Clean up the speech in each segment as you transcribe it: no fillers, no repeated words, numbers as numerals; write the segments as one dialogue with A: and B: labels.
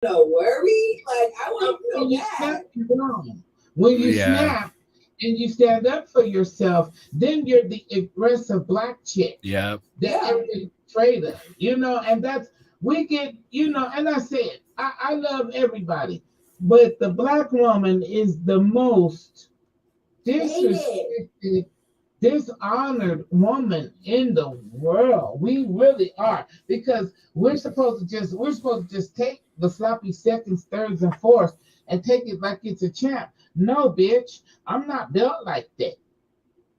A: No worry. Like I want to feel bad.
B: When you snap and you stand up for yourself, then you're the aggressive black chick
C: Yep.
B: that everybody's afraid of, and that's we get, and I said, I love everybody, but the black woman is the most disrespected, dishonored woman in the world. We really are, because we're supposed to just take the sloppy seconds, thirds, and fourths and take it like it's a champ. No, bitch, I'm not built like that.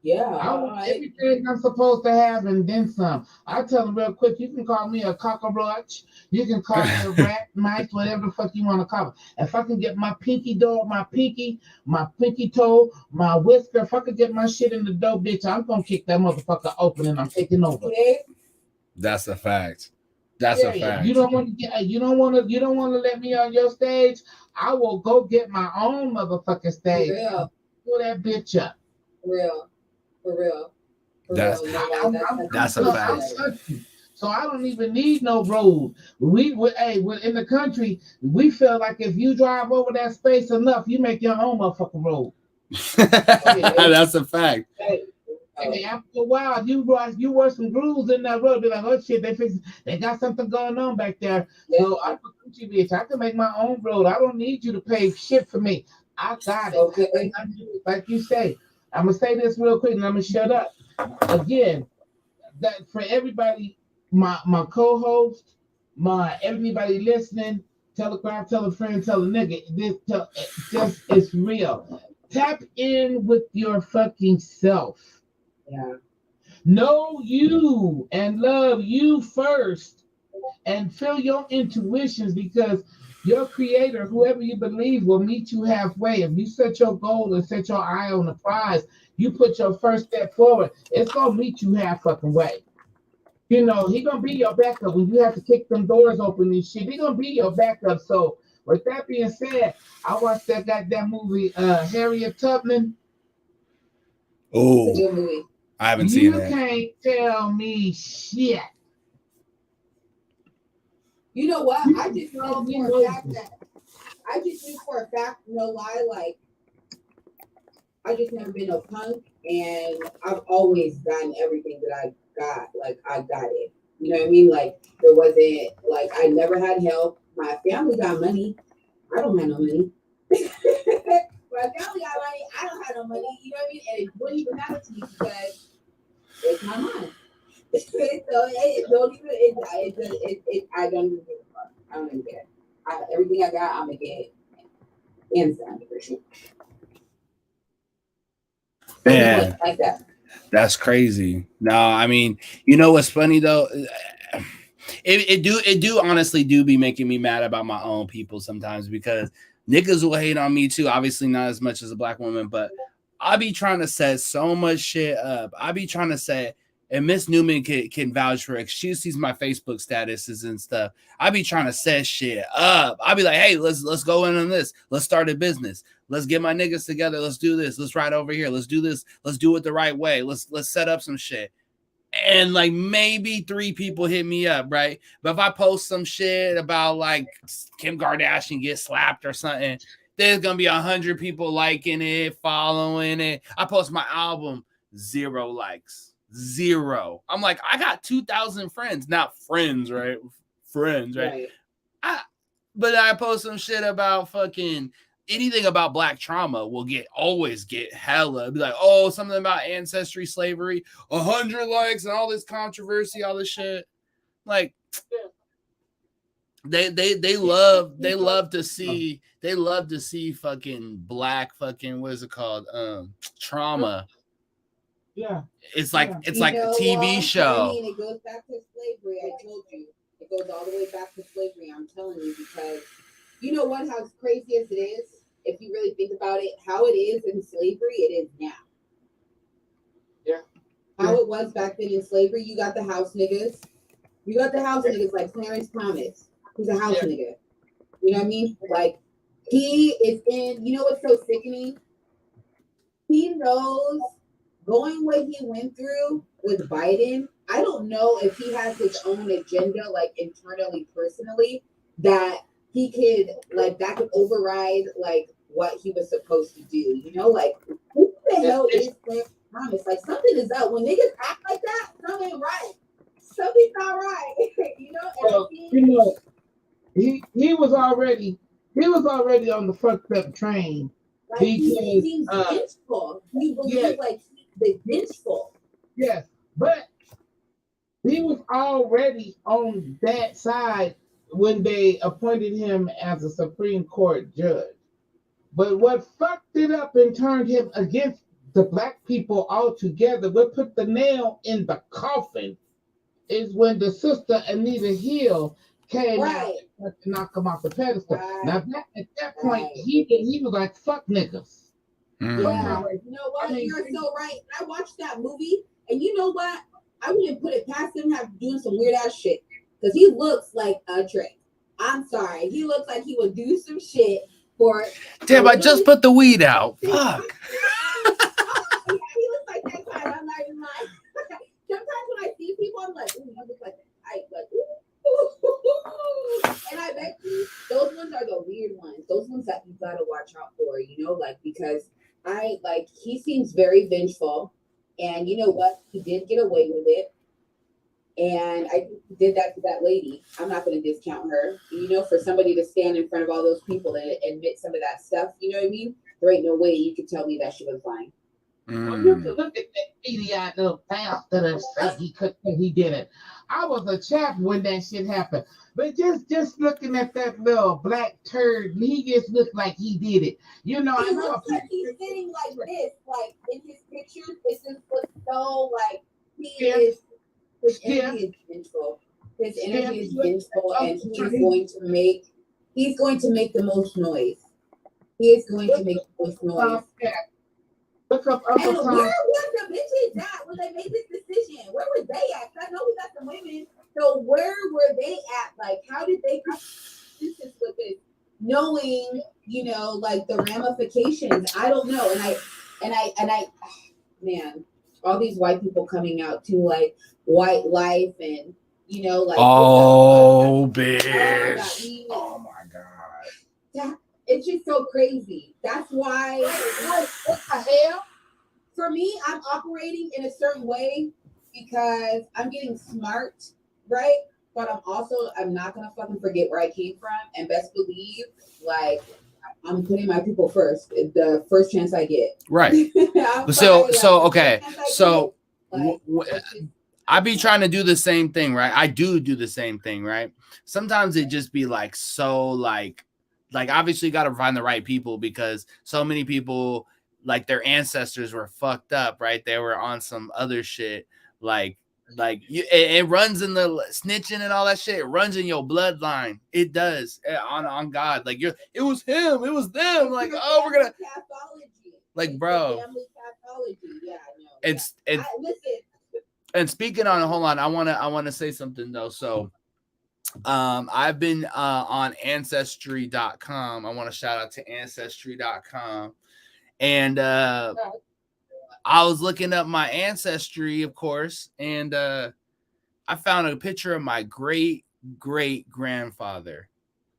A: Yeah,
B: I want everything I'm supposed to have and then some. I tell them real quick, you can call me a cockroach, you can call me a rat, mice, whatever the fuck you want to call it. If I can get my pinky toe, my pinky toe, my whisker, if I could get my shit in the dough, bitch, I'm gonna kick that motherfucker open and I'm taking over.
C: That's a fact. That's a fact.
B: You don't want to let me on your stage. I will go get my own motherfucking stage. Pull that bitch up.
A: For real.
C: That's a fact.
B: So I don't even need no road. We in the country, we feel like if you drive over that space enough, you make your own motherfucking road.
C: That's a fact.
B: Hey, after a while, you work some grooves in that road. Be like, oh shit, they got something going on back there. So I'm a Gucci bitch. I can make my own road. I don't need you to pay shit for me. I got it. Okay. Like you say, I'm gonna say this real quick and I'm gonna shut up. Again, that for everybody, my co-host, my everybody listening, tell a crowd, tell a friend, tell a nigga. Just it's real. Tap in with your fucking self.
A: Yeah.
B: Know you and love you first, and feel your intuitions, because your creator, whoever you believe, will meet you halfway. If you set your goal and set your eye on the prize, you put your first step forward, it's gonna meet you half fucking way. He gonna be your backup when you have to kick them doors open and shit. He gonna be your backup. So with that being said, I watched that goddamn movie, Harriet Tubman.
C: Oh, I haven't seen it.
B: You can't tell me shit.
A: You know what? I just know for a fact, no lie, like I just never been a punk, and I've always gotten everything that I got. Like I got it. You know what I mean? Like there wasn't like I never had help. My family got money. I don't have no money. My family got money. I don't have no money. You know what I mean? And it wouldn't even matter to me because it's not mine. So it don't even. I don't even give a fuck. I don't even care. Everything I got, I'm gonna get inside for sure.
C: Man,
A: like that.
C: That's crazy. No, I mean, you know what's funny though? It do honestly do be making me mad about my own people sometimes, because niggas will hate on me too. Obviously not as much as a black woman, but I be trying to set so much shit up. I be trying to say, and Miss Newman can vouch for it. She sees my Facebook statuses and stuff. I be trying to set shit up. I be like, hey, let's go in on this. Let's start a business. Let's get my niggas together. Let's do this. Let's ride over here. Let's do this. Let's do it the right way. Let's set up some shit. And like maybe 3 people hit me up, right? But if I post some shit about like Kim Kardashian get slapped or something, there's gonna be 100 people liking it, following it. I post my album, 0 likes, 0. I'm like, I got 2,000 friends, not friends, right? Friends, right? But I post some shit about fucking anything about black trauma will always get hella. Be like, oh, something about ancestry, slavery, 100 likes and all this controversy, all this shit. Like they love to see fucking black fucking, what is it called? Trauma.
B: Yeah.
C: It's like a TV show.
A: I mean, it goes back to slavery. I told you. It goes all the way back to slavery. I'm telling you, because you know what? How crazy as it is, if you really think about it, how it is in slavery, it is now.
B: Yeah.
A: How it was back then in slavery, you got the house niggas. You got the house niggas like Clarence Thomas, who's a house nigga. You know what I mean? Like, he is in, you know what's so sickening? He knows going what he went through with Biden. I don't know if he has his own agenda, like internally, personally, that he could like that could override like what he was supposed to do. You know, like who the hell is Clarence Thomas? Like something is up when niggas act like that. Something ain't right. Something's not right. You know, and
B: Well, you know, he was already on the fucked up train.
A: like he seems vengeful. You believe like he's vengeful.
B: Yes, but he was already on that side when they appointed him as a Supreme Court judge. But what fucked it up and turned him against the black people altogether, what put the nail in the coffin, is when the sister Anita Hill came out to knock him off the pedestal. Now at that point, he was like, fuck niggas.
A: Mm. Yeah, you know what? You're so right. I watched that movie, and you know what? I wouldn't put it past him doing some weird ass shit because he looks like a trick. I'm sorry, he looks like he would do some shit for.
C: Damn, I just put the weed out. Fuck.
A: Yeah, he looks like that kind. I'm not even lying. Sometimes when I see people, I'm like, ooh, you look like that. And I bet you those ones are the weird ones. Those ones that you gotta watch out for. You know, like because he seems very vengeful. And you know what? He did get away with it. And I did that to that lady. I'm not going to discount her. You know, for somebody to stand in front of all those people and admit some of that stuff, you know what I mean? There ain't no way you could tell me that she was lying.
B: Well, you could look at that idiot little bastard and say he did it. I was a chap when that shit happened. But just looking at that little black turd, he just looked like he did it. You know,
A: he looks like he's sitting like this, like in his pictures. It just looks so like he is. His energy is vengeful. His energy is vengeful, and he's going to make the most noise. He is going to make the most noise.
B: Look up
A: and where was the bitches at when they made this decision? Where were they at? I know we got some women. So where were they at? Like, how did they come with this? Knowing, you know, like the ramifications. I don't know. And I, man, all these white people coming out to like white life and you know, like
C: bitch. Oh my god.
A: Yeah. It's just so crazy. That's why, what the hell? For me, I'm operating in a certain way because I'm getting smart, right? But I'm not gonna fucking forget where I came from, and best believe, like, I'm putting my people first. The first chance I get,
C: right? I be trying to do the same thing, right? I do the same thing, right? Sometimes it just be like so like obviously you got to find the right people because so many people like their ancestors were fucked up, right? They were on some other shit like it runs in the snitching and all that shit. It runs in your bloodline. It does on God. Like it was him. It was them. Like we're gonna like bro.
A: Yeah,
C: it's
A: listen.
C: And speaking on, hold on, I wanna say something though. So I've been on ancestry.com. I want to shout out to ancestry.com. And I was looking up my ancestry, of course, and I found a picture of my great grandfather.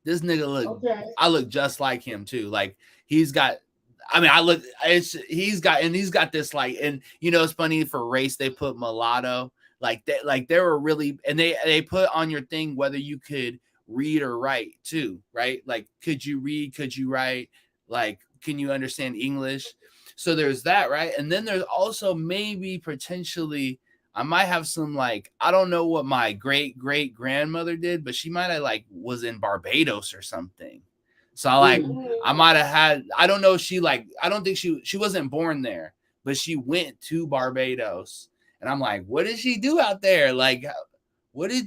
C: This nigga I look just like him too. Like he's got he's got this like, and you know, it's funny for race, they put mulatto. Like they were really, and they put on your thing whether you could read or write too, right? Like, could you read? Could you write? Like, can you understand English? So there's that, right? And then there's also maybe potentially I might have some like, I don't know what my great grandmother did, but she might have like was in Barbados or something. So I might have had, I don't know. I don't think she wasn't born there, but she went to Barbados. And I'm like, what did she do out there? Like, what did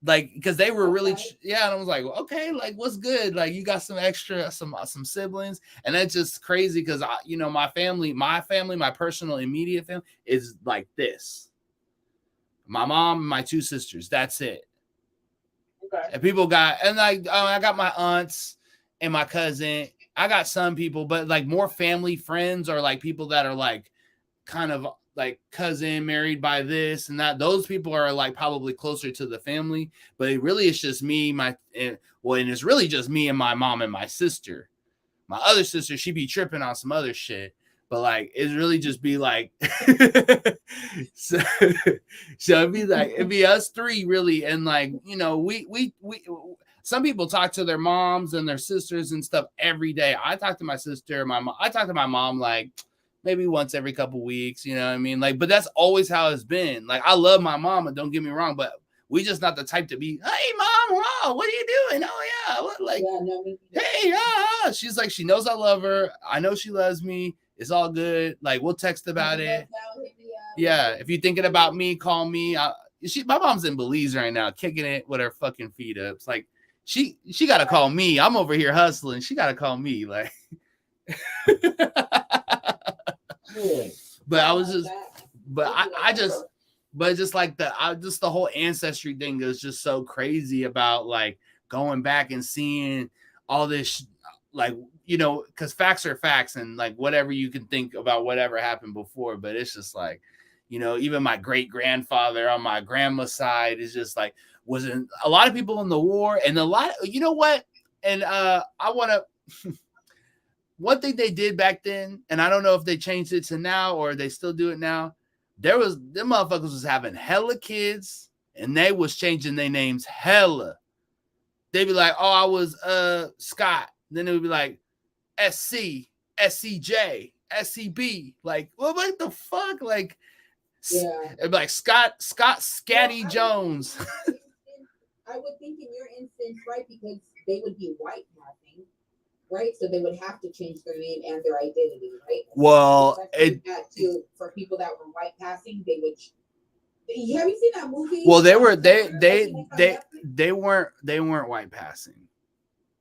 C: like? Because they were really, yeah. And I was like, okay, like, what's good? Like, you got some extra, some siblings, and that's just crazy because you know, my family, my personal immediate family is like this. My mom, and my two sisters. That's it. Okay. And people got, and like, I got my aunts and my cousin. I got some people, but like more family friends are like people that are like kind of like cousin married by this and that. Those people are like probably closer to the family, but it really is just me, Well, and it's really just me and my mom and my sister. My other sister, she be tripping on some other shit. But like it's really just be like so, it'd be us three really. And like, you know, we some people talk to their moms and their sisters and stuff every day. I talk to my sister, my mom, I talk to my mom like maybe once every couple weeks, you know what I mean? Like, but that's always how it's been. Like, I love my mom, and don't get me wrong, but we just not the type to be, hey mom, wow, what are you doing? Oh yeah, what, like, yeah, no, hey, she's like, she knows I love her. I know she loves me. It's all good. Like, we'll text about it. Yeah, if you're thinking about me, call me. My mom's in Belize right now, kicking it with her fucking feet up. It's like she gotta call me. I'm over here hustling. She gotta call me. Like, but I was just, but just like the whole ancestry thing is just so crazy about like going back and seeing all this, like, you know, because facts are facts, and like whatever you can think about whatever happened before, but it's just like, you know, even my great grandfather on my grandma's side is just like, wasn't a lot of people in the war, and a lot, you know what, and I want to. One thing they did back then, and I don't know if they changed it to now or they still do it now. Them motherfuckers was having hella kids, and they was changing their names hella. They'd be like, oh, I was Scott. Then it would be like SC, SCJ, SCB. Like, well, what the fuck? Like, yeah. It'd be like Scott Scatty Jones.
A: I would think in your instance, right, because they would be white passing, right? So they would have to change their name and their identity, right?
C: Well,
A: for people that were white passing, they would. Have you seen that movie?
C: Well, they weren't white passing.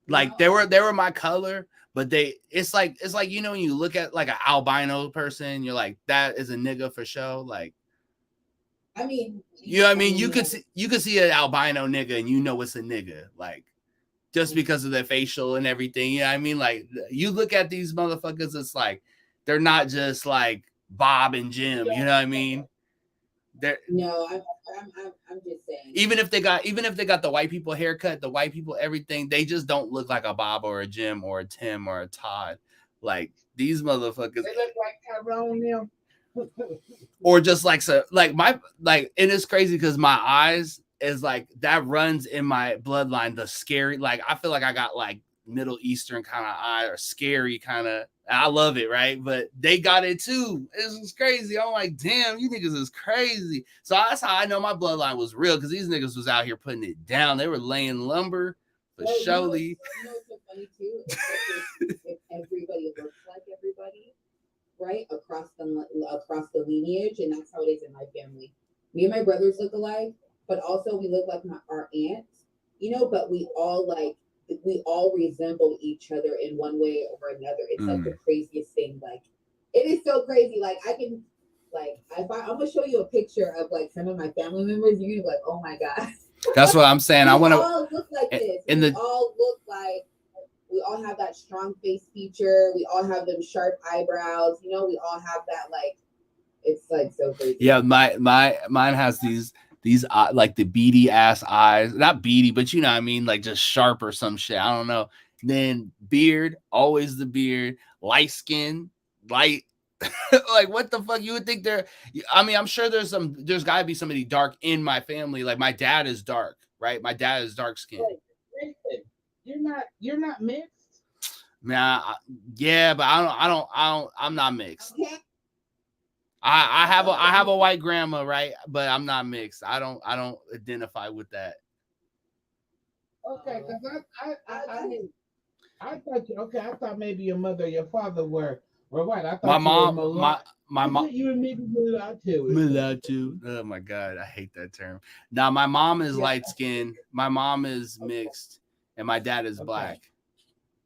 C: Like, they were my color, but it's like, you know, when you look at like an albino person, you're like, that is a nigga for show. Like, I mean, you know what I mean? You could see an albino nigga and you know it's a nigga, like, just because of their facial and everything. You know what I mean? Like, you look at these motherfuckers, it's like they're not just like Bob and Jim, you know what I mean? No, I'm just saying. Even if they got the white people haircut, the white people everything, they just don't look like a Bob or a Jim or a Tim or a Todd. Like, these motherfuckers, they look like Tyrone now. Or just like, so like and it's crazy because my eyes is like, that runs in my bloodline, the scary, like, I feel like I got like Middle Eastern kind of eye, or scary kind of. I love it, right? But they got it too. It's crazy. I'm like, damn, you niggas is crazy. So that's how I know my bloodline was real, because these niggas was out here putting it down. They were laying lumber for surely.
A: You know what's so funny too? If everybody looks like everybody, right, across the lineage, and that's how it is in my family. Me and my brothers look alike, but also we look like our aunts, you know. But we all resemble each other in one way or another. It's like the craziest thing. Like, it is so crazy. Like, I can, like, I'm gonna show you a picture of like some of my family members. You're like, oh my god.
C: That's what I'm saying. I want to.
A: All look like this. We all look like. We all have that strong face feature. We all have them sharp eyebrows. You know, we all have that, like, it's like so crazy.
C: Yeah, mine has these like the beady ass eyes, not beady, but you know what I mean, like just sharp or some shit. I don't know. Then beard, always the beard, light skin, light. Like, what the fuck? You would think I mean, I'm sure there's gotta be somebody dark in my family. Like, my dad is dark, right? My dad is dark skinned.
B: You're not mixed?
C: Nah, yeah, but I'm not mixed. Okay. I have a white grandma, right? But I'm not mixed. I don't identify with that.
B: Okay, because I thought maybe your mother or your father were white. I thought
C: my mom,
B: you and maybe
C: mulatto. Oh my god, I hate that term. Now, my mom is light skinned, my mom is mixed, and my dad is black.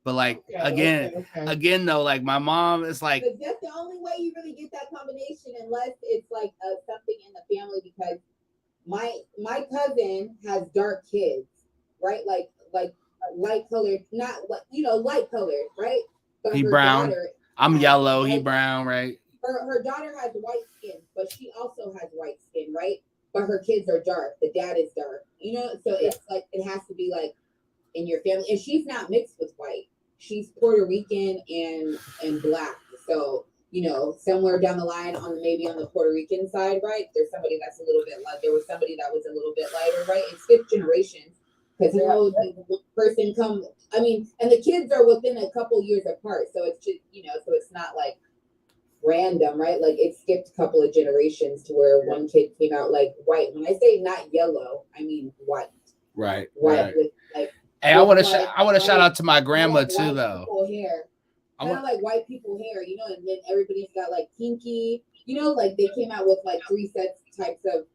C: But like, again though, like, my mom is like,
A: that's the only way you really get that combination, unless it's like something in the family, because my cousin has dark kids, right? Like light colored, not like, you know, light colored, right? But
C: he brown. I'm yellow. He brown, right?
A: Her daughter has white skin, but she also has white skin, right? But her kids are dark. The dad is dark, you know. So it's like, it has to be like, in your family, and she's not mixed with white. She's Puerto Rican and black. So somewhere down the line maybe on the Puerto Rican side, right? There's somebody that's a little bit like there was somebody that was a little bit lighter, right? It's fifth generations because the person come. I mean, and the kids are within a couple years apart, so it's just so it's not like random, right? Like it skipped a couple of generations to where one kid came out like white. When I say not yellow, I mean white.
C: Right.
A: With like.
C: Hey, I want to shout out to my grandma too, though.
A: Hair. Kind of like white people hair, and then everybody's got like kinky, like they came out with like 3 types of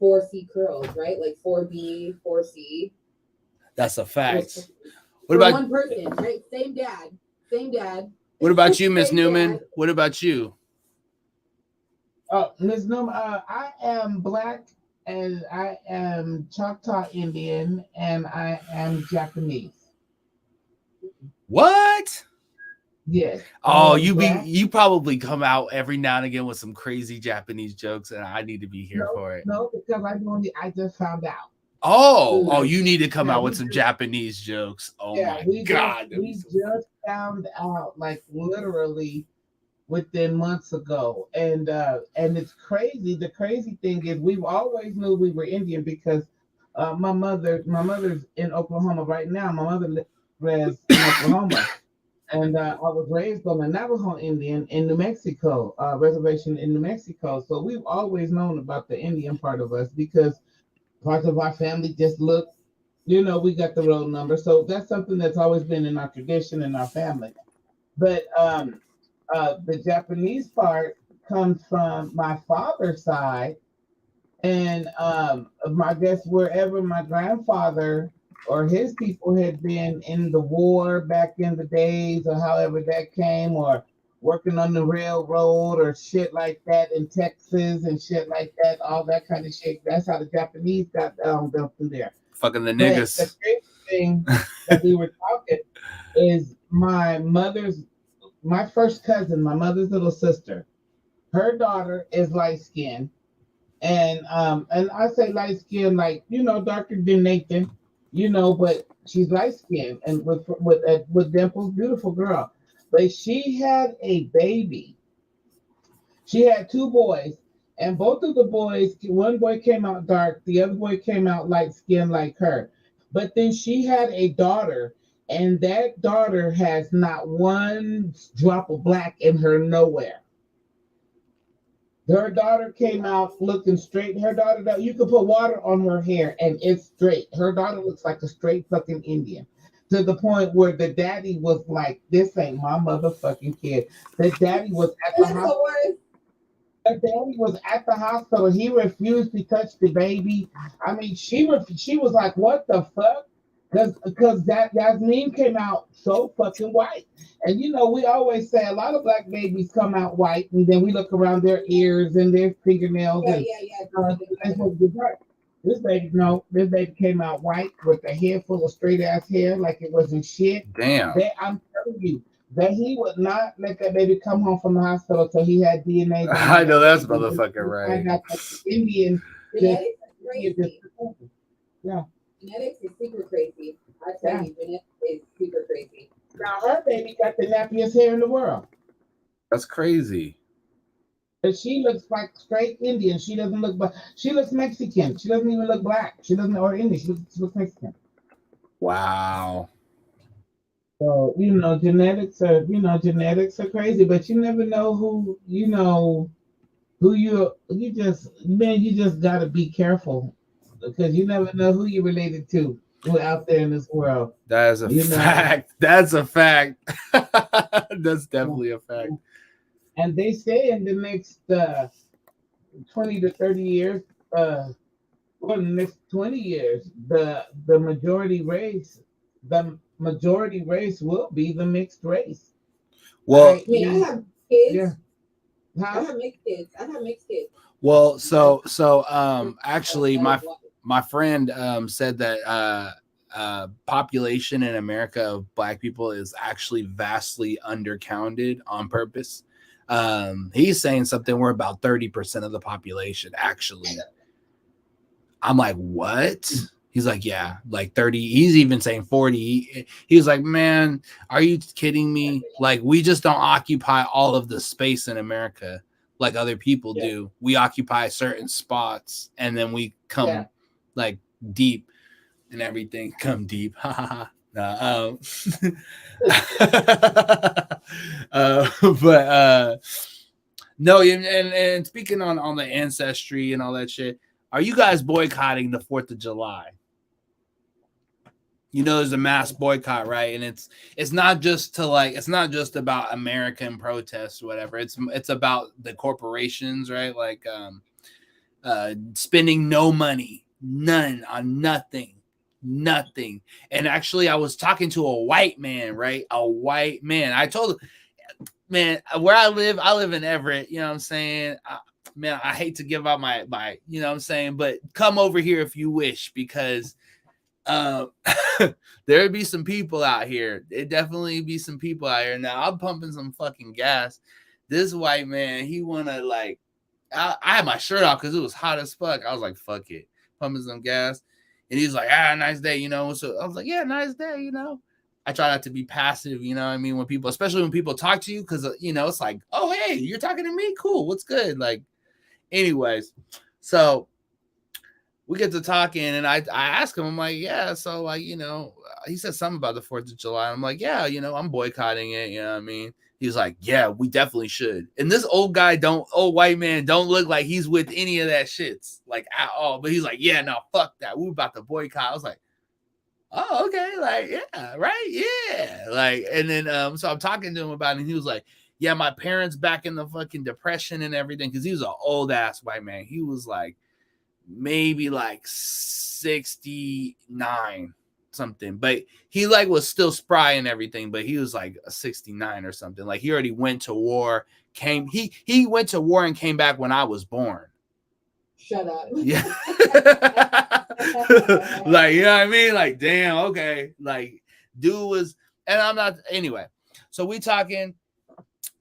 A: 4C curls, right? Like 4B, 4C.
C: That's a fact.
A: What about one person, right? Same dad.
C: What about you, Miss Newman? What about you?
B: Oh, Miss Newman, I am black and I am Choctaw Indian and I am Japanese.
C: What?
B: Yes.
C: Oh, you probably come out every now and again with some crazy Japanese jokes, and I need to be here for it.
B: No, because I just found out.
C: Oh, you need to come out with some Japanese jokes. Oh my God.
B: We just found out like literally within months ago. And it's crazy. The crazy thing is we've always knew we were Indian because my mother's in Oklahoma right now. My mother lives in Oklahoma. And I was raised on a Navajo Indian in New Mexico, reservation in New Mexico. So we've always known about the Indian part of us because parts of our family just look, we got the road number. So that's something that's always been in our tradition in our family. But the Japanese part comes from my father's side. And I guess wherever my grandfather or his people had been in the war back in the days or however that came, or working on the railroad or shit like that in Texas and shit like that, all that kind of shit. That's how the Japanese got built through there.
C: Fucking the niggas.
B: But the crazy thing that we were talking is my first cousin, my mother's little sister, her daughter is light skinned. And I say light skinned like, darker than Nathan. But she's light skinned and with dimples, beautiful girl. But she had a baby. She had 2 boys, and both of the boys, one boy came out dark, the other boy came out light skinned like her. But then she had a daughter, and that daughter has not one drop of black in her nowhere. Her daughter came out looking straight. Her daughter, you could put water on her hair and it's straight. Her daughter looks like a straight fucking Indian. To the point where the daddy was like, "This ain't my motherfucking kid." The daddy was at the hospital. The daddy was at the hospital. He refused to touch the baby. I mean, she was like, "What the fuck?" Because that Yasmin came out so fucking white. And we always say a lot of black babies come out white, and then we look around their ears and their fingernails. This baby came out white with a head full of straight ass hair, like it wasn't shit.
C: Damn.
B: I'm telling you that he would not let that baby come home from the hospital till he had DNA.
C: I know that's motherfucking right.
B: I got Indian.
A: Genetics is crazy.
B: Yeah.
A: Genetics is super crazy. I tell you, genetics is super crazy.
B: Now her baby got the nappiest hair in the world.
C: That's crazy.
B: But she looks like straight Indian. She doesn't look black. She looks Mexican. She doesn't even look black. She doesn't or Indian. She looks Mexican.
C: Wow.
B: So genetics are crazy, but you never know who you just gotta be careful because you never know who you're related to out there in this world.
C: That is a fact. That's a fact. That's definitely a fact.
B: And they say in the next 20 to 30 years, the next 20 years, the majority race will be the mixed race.
C: Well,
A: I have kids.
B: Yeah.
A: I have mixed kids.
C: Well, so actually my friend said that population in America of black people is actually vastly undercounted on purpose. He's saying something we're about 30% of the population actually. I'm like, what? He's like, yeah, like 30. He's even saying 40. He was like, man, are you kidding me? Like, we just don't occupy all of the space in America like other people do. We occupy certain spots and then we come like deep and everything. Come deep. Ha ha ha. Nah, but no, and speaking on the ancestry and all that shit, are you guys boycotting the 4th of July? You know, there's a mass boycott, right? And it's not just about American protests or whatever. It's about the corporations, right? Like spending no money, none on nothing. And actually, I was talking to a white man, right? A white man. I told him, man, where I live in Everett. You know what I'm saying? Man, I hate to give out my, you know what I'm saying, but come over here if you wish, because there'd be some people out here. It definitely be some people out here. Now I'm pumping some fucking gas. This white man, he wanna like, I had my shirt off because it was hot as fuck. I was like, fuck it, pumping some gas. And he's like, nice day, you know. So I was like, yeah, nice day, you know. I try not to be passive, you know what I mean, when people, especially when people talk to you, because, you know, it's like, oh, hey, you're talking to me? Cool, what's good? Like, anyways, so we get to talking, and I ask him, I'm like, yeah, so, like, you know, he said something about the 4th of July. I'm like, yeah, you know, I'm boycotting it, you know what I mean? He's like, yeah, we definitely should. And this old white man don't look like he's with any of that shits, like, at all. But he's like, yeah, no, fuck that. We're about to boycott. I was like, oh, okay, like, yeah, right, yeah. Like, and then, so I'm talking to him about it, and he was like, yeah, my parents back in the fucking Depression and everything, because he was an old-ass white man. He was, like, maybe, like, 69 something, but he like was still spry and everything, but he was like a 69 or something. Like he already went to war, he went to war and came back when I was born.
A: Shut up.
C: Yeah. Like, you know what I mean? Like, damn, okay. Like, dude was, and I'm not, anyway. So we talking,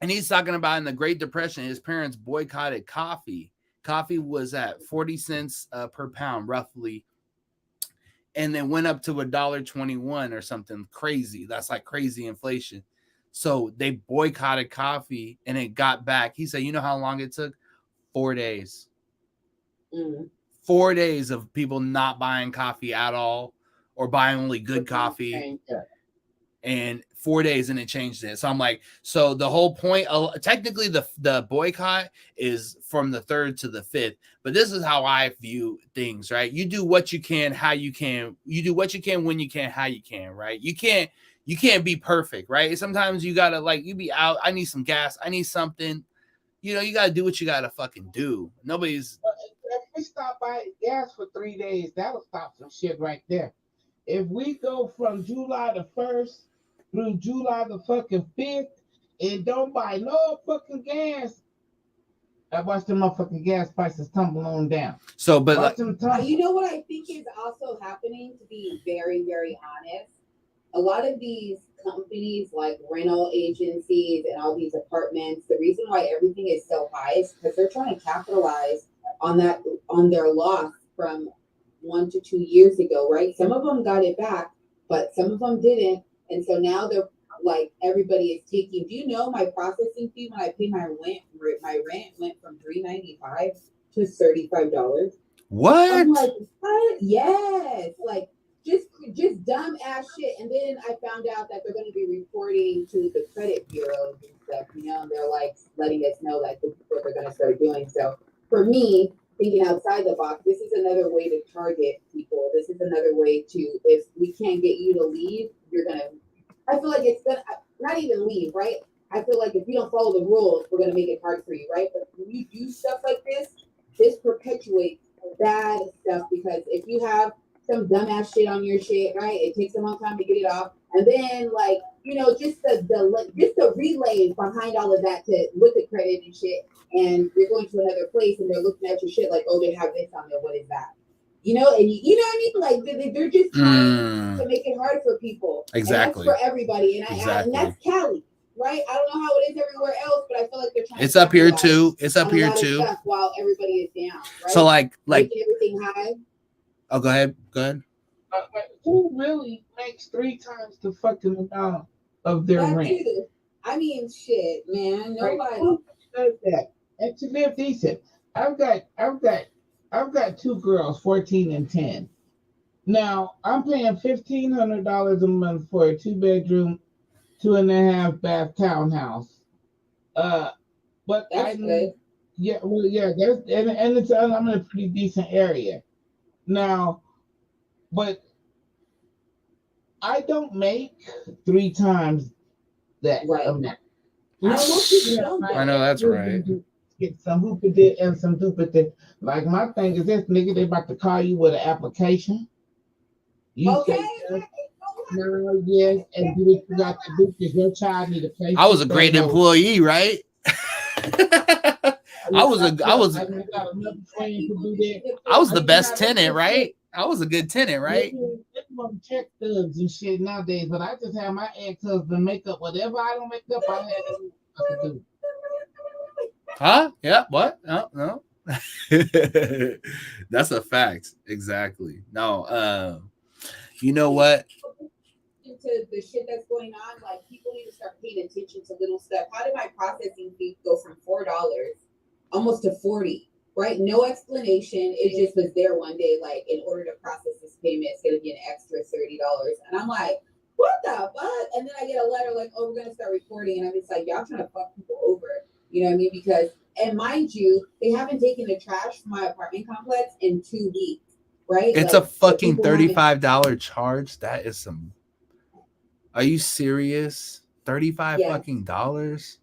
C: and he's talking about in the Great Depression, his parents boycotted coffee. Coffee was at 40 cents per pound, roughly, and then went up to $1.21 or something crazy. That's like crazy inflation. So they boycotted coffee, and it got back. He said, you know how long it took? 4 days. 4 days of people not buying coffee at all, or buying only good coffee. And 4 days, and it changed it. So I'm like, so the whole point, technically the boycott is from the 3rd to the 5th, but this is how I view things, right? You do what you can, how you can. You do what you can, when you can, how you can, right? You can't be perfect, right? Sometimes you gotta, like, you be out, I need some gas, I need something, you know, you gotta do what you gotta fucking do. Nobody's.
B: If we stop buying gas for 3 days, that'll stop some shit right there. If we go from July the 1st through July the fucking 5th and don't buy no fucking gas, I watch the motherfucking gas prices tumble on down.
C: So, but like,
A: you know what I think is also happening, to be very, very honest? A lot of these companies, like rental agencies and all these apartments, the reason why everything is so high is because they're trying to capitalize on their loss from 1 to 2 years ago, right? Some of them got it back, but some of them didn't. And so now they're like, everybody is taking, do you know my processing fee when I pay my rent went from $3.95 to $35.
C: What?
A: I'm like, what? Yes. Like, just dumb ass shit. And then I found out that they're going to be reporting to the credit bureaus and stuff, you know, and they're like letting us know that this is what they're going to start doing. So for me, thinking outside the box, this is another way to target people. This is another way to, if we can't get you to leave, I feel like it's gonna, not even leave, right? I feel like if you don't follow the rules, we're gonna make it hard for you, right? But when you do stuff like this perpetuates bad stuff, because if you have some dumbass shit on your shit, right? It takes a long time to get it off. And then, like, you know, just the relay behind all of that to with the credit and shit, and you're going to another place and they're looking at your shit like, oh, they have this on there. What is that? You know, and you know what I mean? Like, they're just trying to make it hard for people.
C: Exactly.
A: And that's for everybody. And
C: exactly.
A: And that's Cali, right? I don't know how it is everywhere else, but I feel like they're trying.
C: It's up here too. It's up here too.
A: While everybody is down, right?
C: So like
A: making everything high.
C: Oh, go ahead.
B: Who really makes 3 times the fucking amount of their
A: That
B: rent?
A: too. I mean, shit, man.
B: Like,
A: Nobody.
B: who does that? And to live decent. I've got I've got I've got 2 girls, 14 and 10. Now I'm paying $1,500 a month for a 2 bedroom, 2.5 bath townhouse. Uh, but
A: That's good.
B: yeah, well, yeah, and it's I'm in a pretty decent area now, but I don't make 3 times that
A: Right.
B: amount.
A: No, most people
B: Yeah,
A: don't.
C: I know that's right.
B: Get some who could did and some duplicate. Like my thing is this nigga, they about to call you with an application. You
A: Okay.
B: say yes, no, yes, and do what you got to do because your child need a place.
C: I was a great employee, right? I was the best tenant, right? I was a good tenant, right?
B: They want to check thugs and shit nowadays, but I just have my ex-husband make up whatever I don't make up. I had to do.
C: Huh? Yeah. What? No. No. That's a fact. Exactly. No. You know what?
A: Into the shit that's going on, like people need to start paying attention to little stuff. How did my processing fee go from $4 almost to 40? Right? No explanation. It just was there one day, like in order to process this payment, it's gonna be an extra $30. And I'm like, what the fuck? And then I get a letter like, oh, we're gonna start recording, and I'm just like, y'all trying to fuck people over. You know what I mean? Because, and mind you, they haven't taken the trash from my apartment complex in 2 weeks. Right?
C: It's
A: like,
C: a fucking $35 charge. That is some. Are you serious? 35 fucking dollars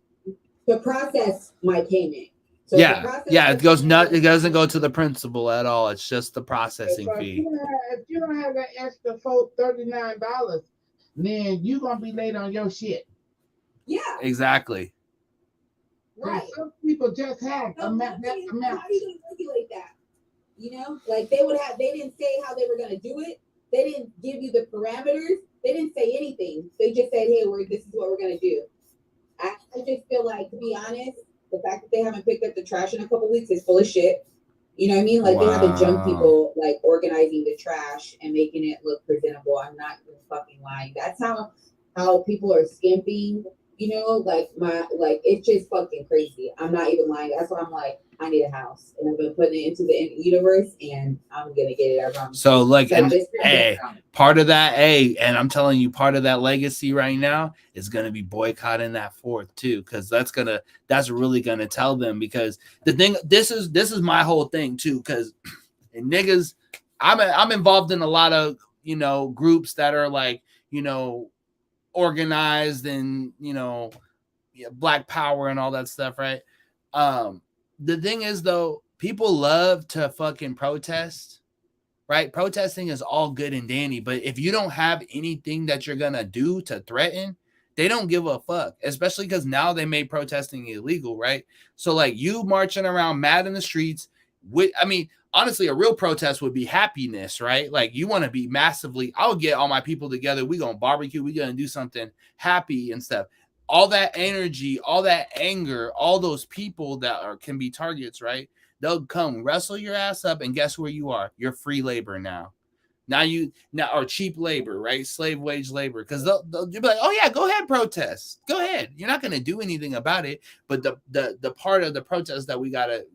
A: to process my payment. So
C: yeah. It goes not. It doesn't go to the principal at all. It's just the processing fee.
B: If you don't have that extra $39, then you're gonna be late on your shit.
A: Yeah.
C: Exactly.
A: Right.
B: Some people just have
A: that amount. How do you regulate that? You know, like they didn't say how they were going to do it. They didn't give you the parameters. They didn't say anything. They just said, hey, this is what we're going to do. I just feel like, to be honest, the fact that they haven't picked up the trash in a couple weeks is full of shit. You know what I mean? Like, they have the junk people, like, organizing the trash and making it look presentable. I'm not even fucking lying. That's how people are skimping. You know, like it's just fucking crazy. I'm not even lying. That's why I'm like, I need a house, and I've been putting it into the universe, and I'm gonna get it. I promise.
C: So, like, and part of that, and I'm telling you, part of that legacy right now is gonna be boycotting that 4th too, because that's really gonna tell them. Because the thing, this is my whole thing too, because niggas, I'm involved in a lot of groups that are like organized and Black Power and all that stuff, right? The thing is, though, people love to fucking protest, right? Protesting is all good and dandy, but if you don't have anything that you're gonna do to threaten, they don't give a fuck, especially because now they made protesting illegal, right? So, like, you marching around mad in the streets honestly, a real protest would be happiness, right? Like, you want to be massively, I'll get all my people together. We're going to barbecue. We're going to do something happy and stuff. All that energy, all that anger, all those people that can be targets, right? They'll come wrestle your ass up, and guess where you are? You're free labor now. Or cheap labor, right? Slave wage labor. Because they'll be like, oh yeah, go ahead, protest. Go ahead. You're not going to do anything about it. But the part of the protest that we got to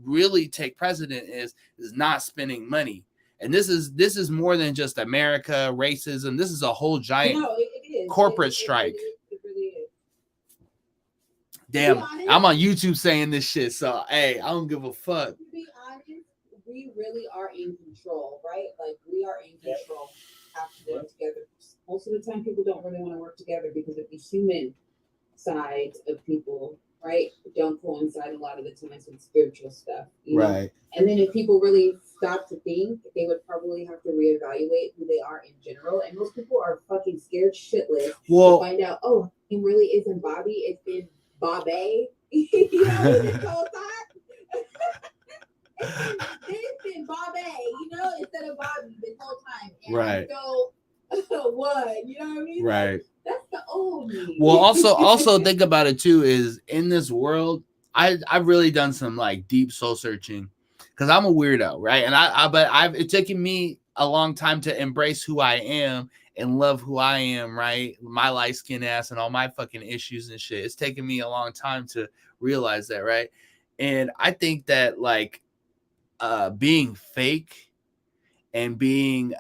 C: really take precedent is not spending money. And this is more than just America, racism. This is a whole giant corporate strike.
A: It really is.
C: Damn, I'm on YouTube saying this shit, so hey, I don't give a fuck.
A: To be honest, we really are in control, right? Like, we are in control after them together. Most of the time, people don't really want to work together because of the human side of people, right? Don't coincide a lot of the times with spiritual stuff,
C: right?
A: And then if people really stop to think, they would probably have to reevaluate who they are in general. And most people are fucking scared shitless to find out, oh, it really isn't Bobby, it's been Bobby. This whole time. It's been Bobby, instead of Bobby this whole time. And
C: right.
A: So what? You know what I mean?
C: Right.
A: That's the old me.
C: Well, also think about it too, is in this world, I've really done some like deep soul searching, because I'm a weirdo, right? And it's taken me a long time to embrace who I am and love who I am, right? My light skin ass and all my fucking issues and shit. It's taken me a long time to realize that, right? And I think that like being fake and being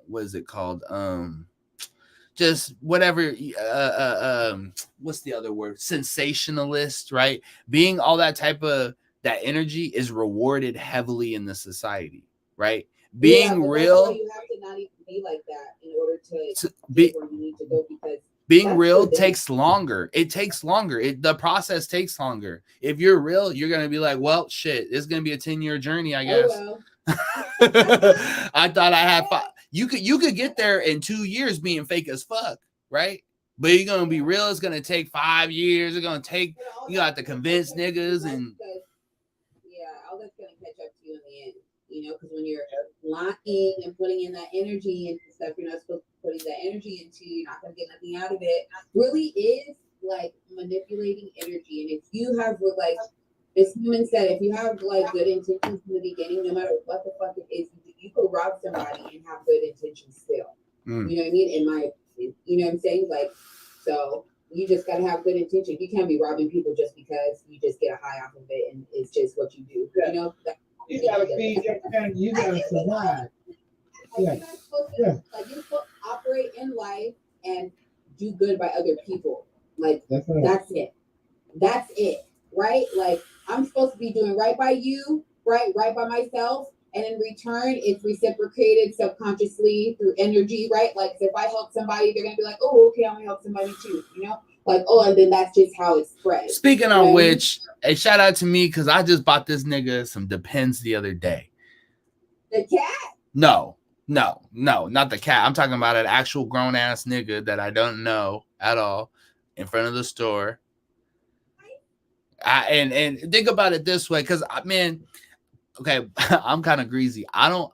C: what is it called? Just whatever what's the other word? Sensationalist, right? Being all that type of that energy is rewarded heavily in the society, right? Being real,
A: you have to not even be like that in order to
C: be,
A: where you need to go, because
C: being real takes longer. It takes longer. The process takes longer. If you're real, you're gonna be like, well, shit, it's gonna be a 10-year journey, I guess.
A: Oh, well.
C: I thought I had 5. You could get there in 2 years being fake as fuck, right? But you're gonna be real. It's gonna take 5 years. It's gonna take. You got to convince niggas and.
A: Yeah, all that's gonna catch up to you in the end. You know, because when you're lying and putting in that energy and stuff, you're not supposed to be putting that energy into. You're not gonna get nothing out of it. Really is like manipulating energy, and if you have like. As Newman said, if you have like good intentions in the beginning, no matter what the fuck it is, you could rob somebody and have good intentions still. You know what I mean? In my opinion, you know what I'm saying? Like, so you just gotta have good intention. You can't be robbing people just because you just get a high off of it and it's just what you do. You know?
B: You gotta feed your family. You gotta survive.
A: You're not supposed to, like, you're supposed to operate in life and do good by other people. Like, that's it. That's it. Right? Like, I'm supposed to be doing right by you, right by myself, and in return, it's reciprocated subconsciously through energy, right? Like, if I help somebody, they're gonna be like, oh, okay, I'm gonna help somebody too, you know? Like, oh, and then that's just how it spreads.
C: Speaking of which, a shout out to me because I just bought this nigga some Depends the other day.
A: The cat?
C: No, not the cat. I'm talking about an actual grown ass nigga that I don't know at all in front of the store. And think about it this way, because man, okay, I'm kind of greasy. I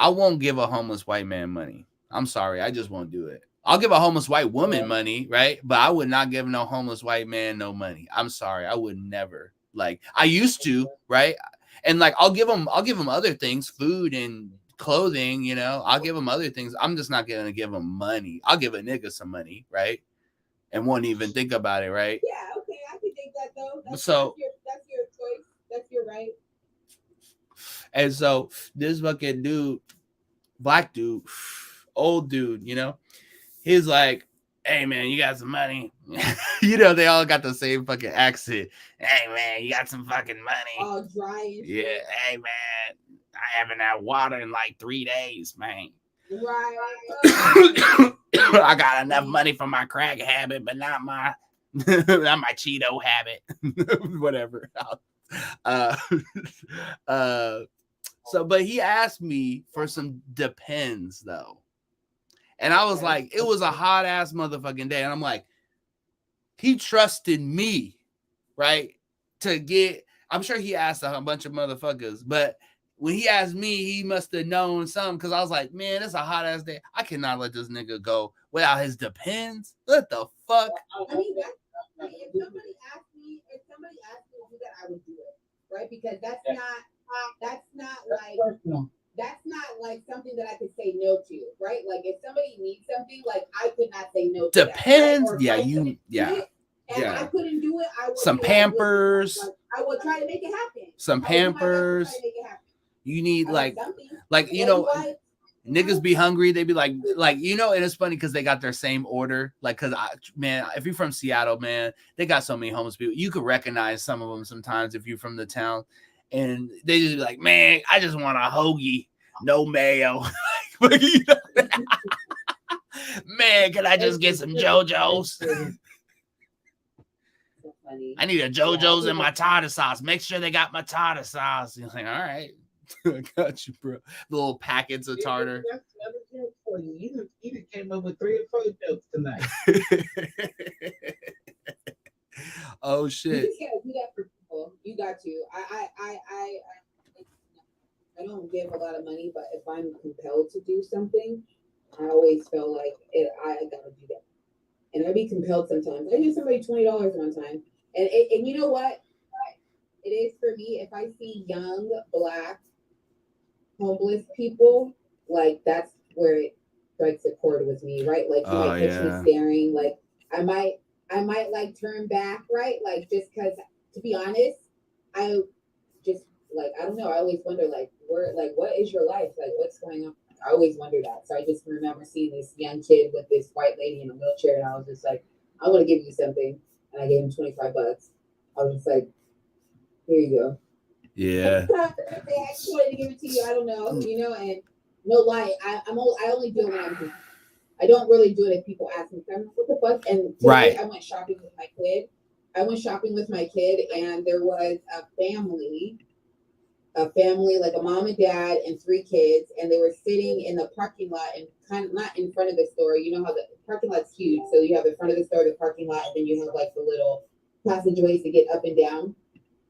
C: won't give a homeless white man money. I'm sorry, I just won't do it. I'll give a homeless white woman money, right? But I would not give no homeless white man no money. I'm sorry, I would never. Like I used to, right? And like I'll give them other things, food and clothing. You know, I'll give them other things. I'm just not gonna give them money. I'll give a nigga some money, right? And won't even think about it, right?
A: Yeah, okay, I can think that though. That's your choice. That's your right.
C: And so this fucking dude, black dude, old dude, you know, he's like, hey man, you got some money? You know, they all got the same fucking accent. Hey man, you got some fucking money?
A: All dry and
C: yeah.
A: shit.
C: Hey man, I haven't had water in like 3 days, man.
A: Right.
C: I got enough money for my crack habit, but not my Cheeto habit. Whatever. So, but he asked me for some Depends though. And I was like, it was a hot ass motherfucking day. And I'm like, he trusted me, right? To get, I'm sure he asked a bunch of motherfuckers, but when he asked me, he must have known something, because I was like, man, it's a hot ass day. I cannot let this nigga go without his Depends. What the fuck?
A: I mean, if somebody asked me to do that, I would do it, right? Because that's not like something that I could say no to, right? Like if somebody needs something, like I could not say no to
C: Depends.
A: That,
C: Right?
A: And I couldn't do it. I would
C: some Pampers.
A: I would try to make it happen.
C: Some Pampers. You need like you know, niggas be hungry. They be like, you know, and it's funny because they got their same order. Like, because man, if you're from Seattle, man, they got so many homeless people. You could recognize some of them sometimes if you're from the town, and they just be like, man, I just want a hoagie, no mayo. Man, can I just get some JoJo's? I need a JoJo's and my tartar sauce. Make sure they got my tartar sauce. You're like, all right. I got you, bro. Little packets of tartar.
B: That's another joke for you. You came up with 3 or 4 jokes tonight.
C: Oh shit!
A: You just gotta do that for people. You got to. I don't give a lot of money, but if I'm compelled to do something, I always feel like I gotta do that, and I'd be compelled sometimes. I give somebody $20 one time, and you know what? It is for me if I see young black homeless people, like that's where it strikes a chord with me, right? Like you
C: Oh
A: might catch me
C: yeah.
A: staring, like I might I might like turn back, right? Like just because, to be honest, I just like I don't know. I always wonder like what is your life like? What's going on? I always wonder that. So I just remember seeing this young kid with this white lady in a wheelchair, and I was just like, I want to give you something, and I gave him $25. I was just like, here you go.
C: Yeah.
A: They actually wanted to give it to you. I don't know, and no lie, I only do it when I'm drunk. I don't really do it if people ask me. I'm like, what the fuck? And today
C: Right.
A: I went shopping with my kid. I went shopping with my kid, and there was a family like a mom and dad and three kids, and they were sitting in the parking lot and kind of not in front of the store. You know how the parking lot's huge, so you have the front of the store, the parking lot, and then you have like the little passageways to get up and down.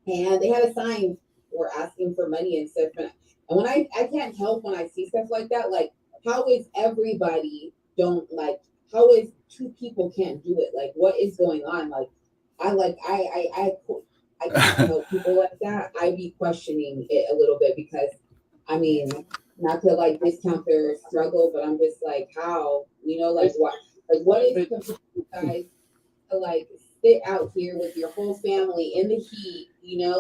A: And they had a sign for asking for money and stuff. And when I can't help when I see stuff like that. Like, how is everybody don't like? How is two people can't do it? Like, what is going on? Like, I can't help people like that. I be questioning it a little bit because, I mean, not to like discount their struggle, but I'm just like, how what is compelling you guys to like sit out here with your whole family in the heat,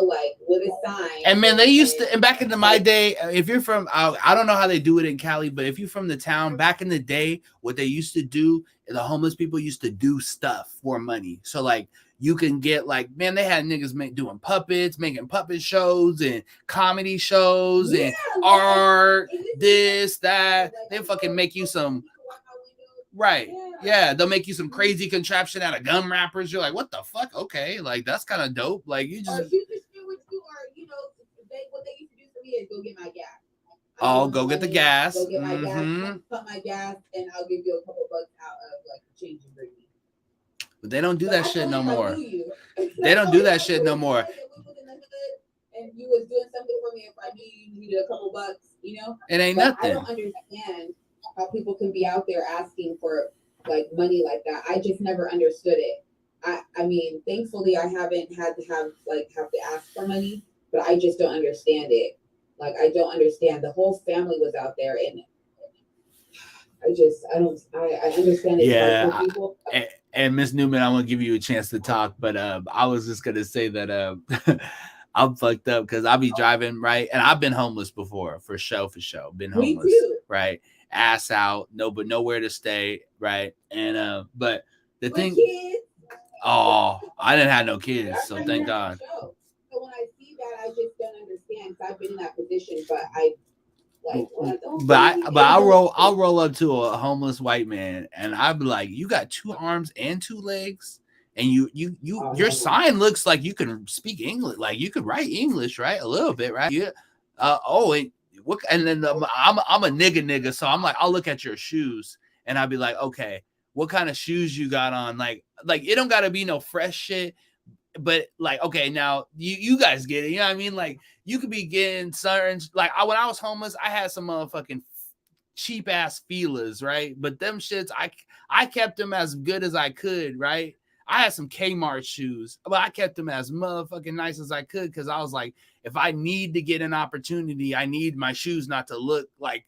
A: like with a sign.
C: And man, they used to, and back into my day, if you're from, I don't know how they do it in Cali, but if you're from the town, back in the day, what they used to do, the homeless people used to do stuff for money. So like, you can get like, man, they had niggas doing puppets, making puppet shows and comedy shows and art, this, that. They fucking make you some, right. Yeah, they'll make you some crazy contraption out of gum wrappers. You're like, what the fuck? Okay, like that's kind of dope. Like you just,
A: or you just do what you are. What they used to do for me is go get my gas.
C: oh, go get the gas.
A: Go get my gas, pump my gas, and I'll give you a couple bucks out of like change and bring me.
C: But they don't do that shit no more.
A: They
C: don't do that shit no more.
A: And you was doing something for me if I knew you needed a couple bucks,
C: It ain't
A: but
C: nothing.
A: I don't understand how people can be out there asking for like money like that. I just never understood it. I mean, thankfully I haven't had to have to ask for money, but I just don't understand it. Like I don't understand. The whole family was out there, and I understand it's hard for people.
C: And Miss Newman, I want to give you a chance to talk, but I was just gonna say that I'm fucked up because I'll be driving, right, and I've been homeless before, for sure, been homeless,
A: Me too.
C: right, ass out, but nowhere to stay, right, and but the thing,
A: kids.
C: oh, I didn't have no kids, so thank God.
A: So when I see that, I just don't understand. I've been in that position, but I.
C: I'll roll up to a homeless white man and I'll be like, you got two arms and two legs, and your sign looks like you can speak English, like you could write English, right? A little bit, right? Yeah. And then I'm a nigga, so I'm like, I'll look at your shoes and I'll be like, okay, what kind of shoes you got on? Like it don't gotta be no fresh shit. But like, okay, now you guys get it. You know what I mean? Like you could be getting certain, like when I was homeless, I had some motherfucking cheap ass feelers, right? But them shits, I kept them as good as I could, right? I had some Kmart shoes, but I kept them as motherfucking nice as I could because I was like, if I need to get an opportunity, I need my shoes not to look like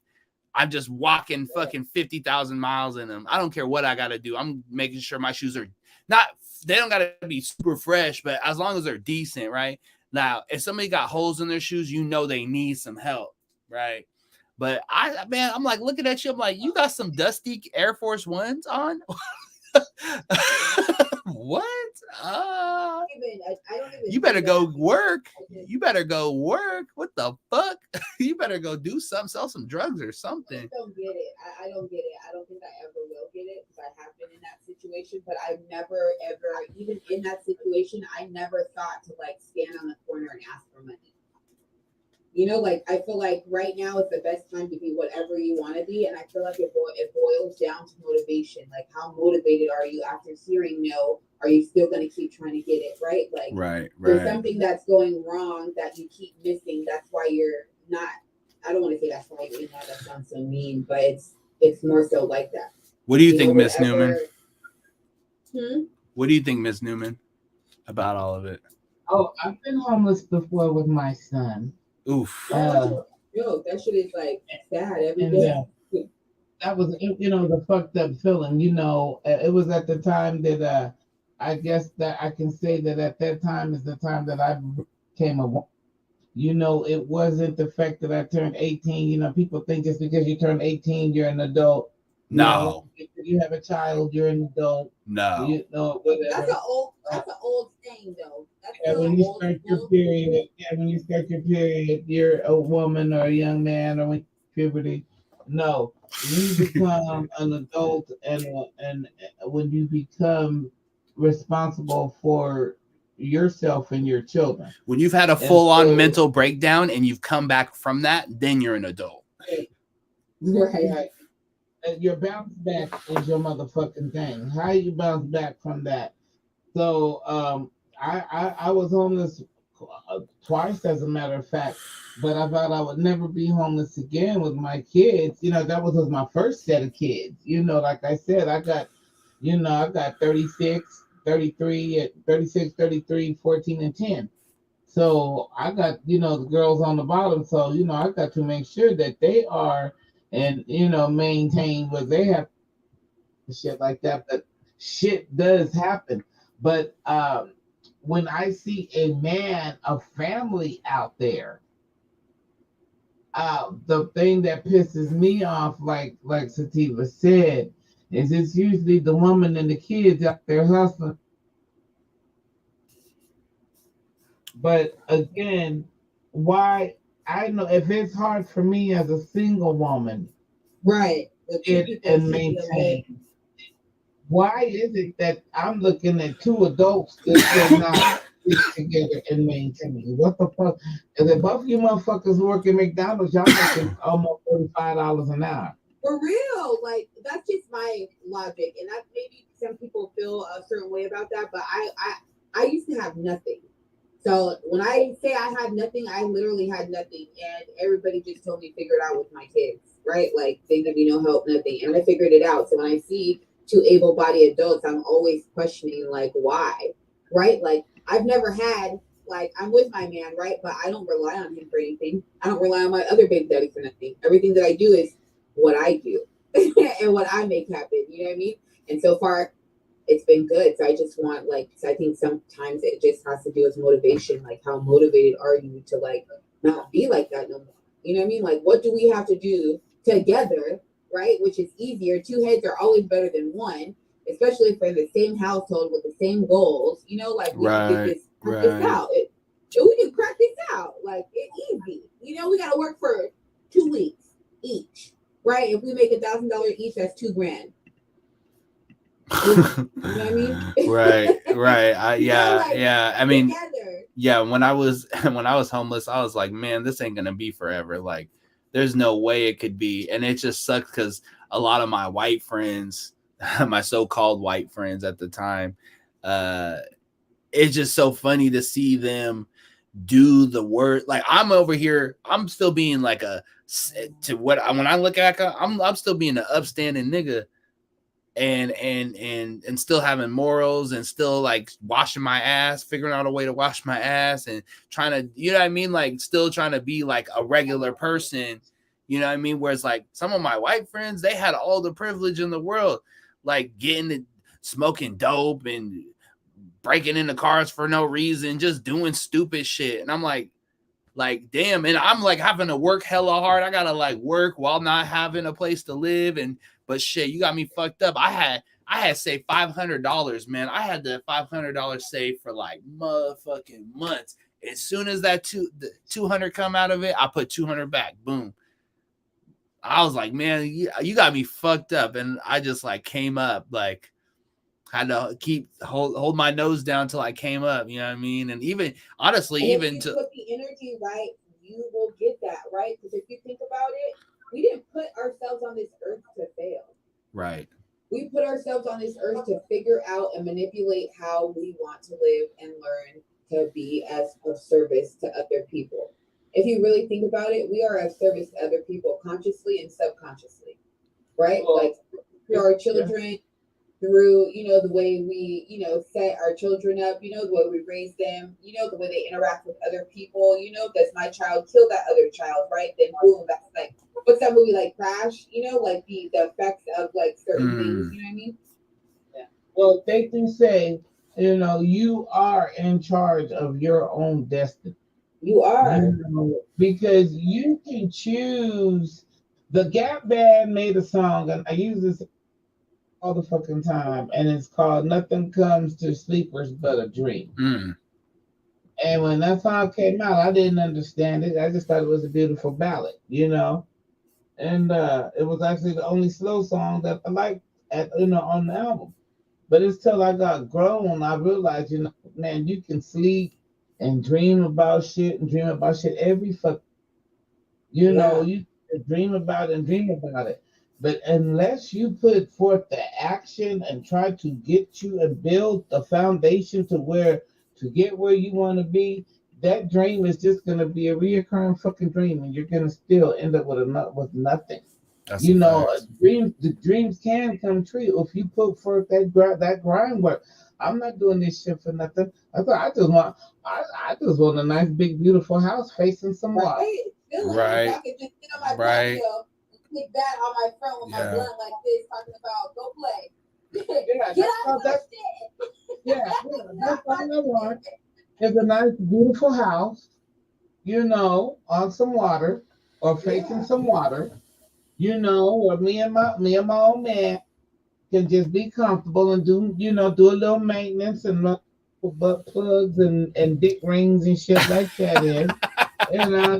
C: I'm just walking fucking 50,000 miles in them. I don't care what I got to do. I'm making sure my shoes are not, they don't got to be super fresh, but as long as they're decent, right? Now, if somebody got holes in their shoes, they need some help, right? But I'm like looking at you, I'm like, you got some dusty Air Force Ones on? What? You better go work. You better go work. What the fuck? You better go do something, sell some drugs or something.
A: I don't get it. I don't get it. I don't think I ever will get it because I have been in that situation, but I've never, ever, even in that situation, I never thought to like stand on the corner and ask for money. I feel like right now is the best time to be whatever you want to be. And I feel like it boils down to motivation. Like, how motivated are you after hearing no? Are you still going to keep trying to get it, right? Like,
C: right.
A: There's something that's going wrong that you keep missing. That's why you're not, I don't want to say that's why you're not, that sounds so mean, but it's more so like that.
C: What do you think, Miss Newman? What do you think, Miss Newman, about all of it?
B: Oh, I've been homeless before with my son.
C: Oof.
A: Yo, that shit is like sad every
B: And
A: day.
B: that was, the fucked up feeling. It was at the time that I guess that I can say that at that time is the time that I became a. It wasn't the fact that I turned 18. People think just because you turn 18, you're an adult.
C: No,
B: You have a child, you're an adult.
C: no.
B: Whatever.
A: That's an old saying though. That's
B: Yeah,
A: still
B: when you
A: old
B: start your
A: school.
B: period, you're a woman or a young man or when puberty. No, you become an adult, and when you become responsible for yourself and your children.
C: When you've had a
B: And
C: full-on
B: so,
C: mental breakdown and you've come back from that, then you're an adult.
A: Right.
B: and your bounce back is your motherfucking thing. How you bounce back from that? So I was homeless twice, as a matter of fact, but I thought I would never be homeless again with my kids. That was my first set of kids. Like I said, I got 36, 33, 36, 33, 14, and 10. So I got, the girls on the bottom. So, I got to make sure that they are and, maintain what they have, shit like that. But shit does happen. But when I see a family out there, the thing that pisses me off, like Sativa said, is it's usually the woman and the kids out there hustling. But again, why? I know if it's hard for me as a single woman,
A: Right. The two
B: it
A: people
B: and
A: should be okay.
B: maintain. Why is it that I'm looking at two adults that cannot stick together and maintain? What the fuck? If they both of you motherfuckers work at McDonald's, y'all making almost $35 an hour.
A: For real. Like that's just my logic. And that maybe some people feel a certain way about that, but I used to have nothing. So when I say I had nothing, I literally had nothing, and everybody just told me figure it out with my kids, right? Like they give me no help, nothing, and I figured it out. So when I see two able-bodied adults, I'm always questioning like why, right? Like I've never had like I'm with my man, right? But I don't rely on him for anything. I don't rely on my other baby daddy for nothing. Everything that I do is what I do and what I make happen. You know what I mean? And so far, it's been good. So I just want like so I think sometimes it just has to do with motivation. Like how motivated are you to like not be like that no more? You know what I mean? Like what do we have to do together, right? Which is easier. Two heads are always better than one, especially for the same household with the same goals. Like we can get
C: Right,
A: this crack this
C: right.
A: out. We can crack this out. Like it's easy. We gotta work for 2 weeks each. Right? If we make $1,000 each, that's 2 grand. You know what I mean?
C: Right, right. Yeah,
A: Like
C: yeah. I mean,
A: together.
C: yeah, when I was when I was homeless, I was like, man, this ain't gonna be forever. Like, there's no way it could be. And it just sucks because a lot of my white friends, my so-called white friends at the time, uh, it's just so funny to see them do the work. Like I'm over here, I'm still being like to what when I look at, I'm still being an upstanding nigga and still having morals and still like washing my ass, figuring out a way to wash my ass and trying to, you know what I mean? Like still trying to be like a regular person, you know what I mean? Whereas like some of my white friends, they had all the privilege in the world, like smoking dope and breaking into cars for no reason, just doing stupid shit. And I'm like, damn, and I'm like having to work hella hard. I gotta like work while not having a place to live. But shit, you got me fucked up. I had saved $500, man. I had the $500 saved for like motherfucking months. As soon as the 200 come out of it, I put 200 back. Boom. I was like, man, you got me fucked up, and I just like came up like. Had to hold my nose down till I came up, you know what I mean? And even honestly,
A: And if
C: even
A: you
C: to
A: put the energy right, you will get that, right? Because if you think about it, we didn't put ourselves on this earth to fail.
C: right,
A: We put ourselves on this earth to figure out and manipulate how we want to live and learn to be as of service to other people. If you really think about it, we are of service to other people consciously and subconsciously, right?
B: Well,
A: Like through our
B: yeah.
A: children, through, the way we, set our children up, the way we raise them, the way they interact with other people, does my child kill that other child, right? Then boom, that's like, what's that movie like Crash, like the effects of like certain things,
C: Mm.
A: you know what I mean?
B: Yeah. Well, they can say, you are in charge of your own destiny.
A: You are.
B: Because you can choose. The Gap Band made a song, and I use this all the fucking time, and it's called "Nothing Comes to Sleepers But a Dream."
C: Mm.
B: And when that song came out, I didn't understand it. I just thought it was a beautiful ballad. And it was actually the only slow song that I liked on the album. But it's till I got grown, I realized, man, you can sleep and dream about shit every fuck.
A: Yeah.
B: You dream about it and dream about it. But unless you put forth the action and try to get you and build the foundation to get where you want to be, that dream is just gonna be a reoccurring fucking dream, and you're gonna still end up with nothing.
C: That's a fact.
B: The dreams can come true if you put forth that grind work. I'm not doing this shit for nothing. I just want a nice big beautiful house facing some water.
A: Right? Feeling. If
C: Right.
A: I could just sit on my
C: Right.
A: patio and kick back on my front with my
C: Yeah.
A: blunt like this, talking about go play.
B: Yeah,
A: Get out of my shit.
B: that's all I want. Is a nice beautiful house, on some water or facing
A: Yeah.
B: some water, where me and my old man can just be comfortable and do a little maintenance and run butt plugs and dick rings and shit like that in. And
A: I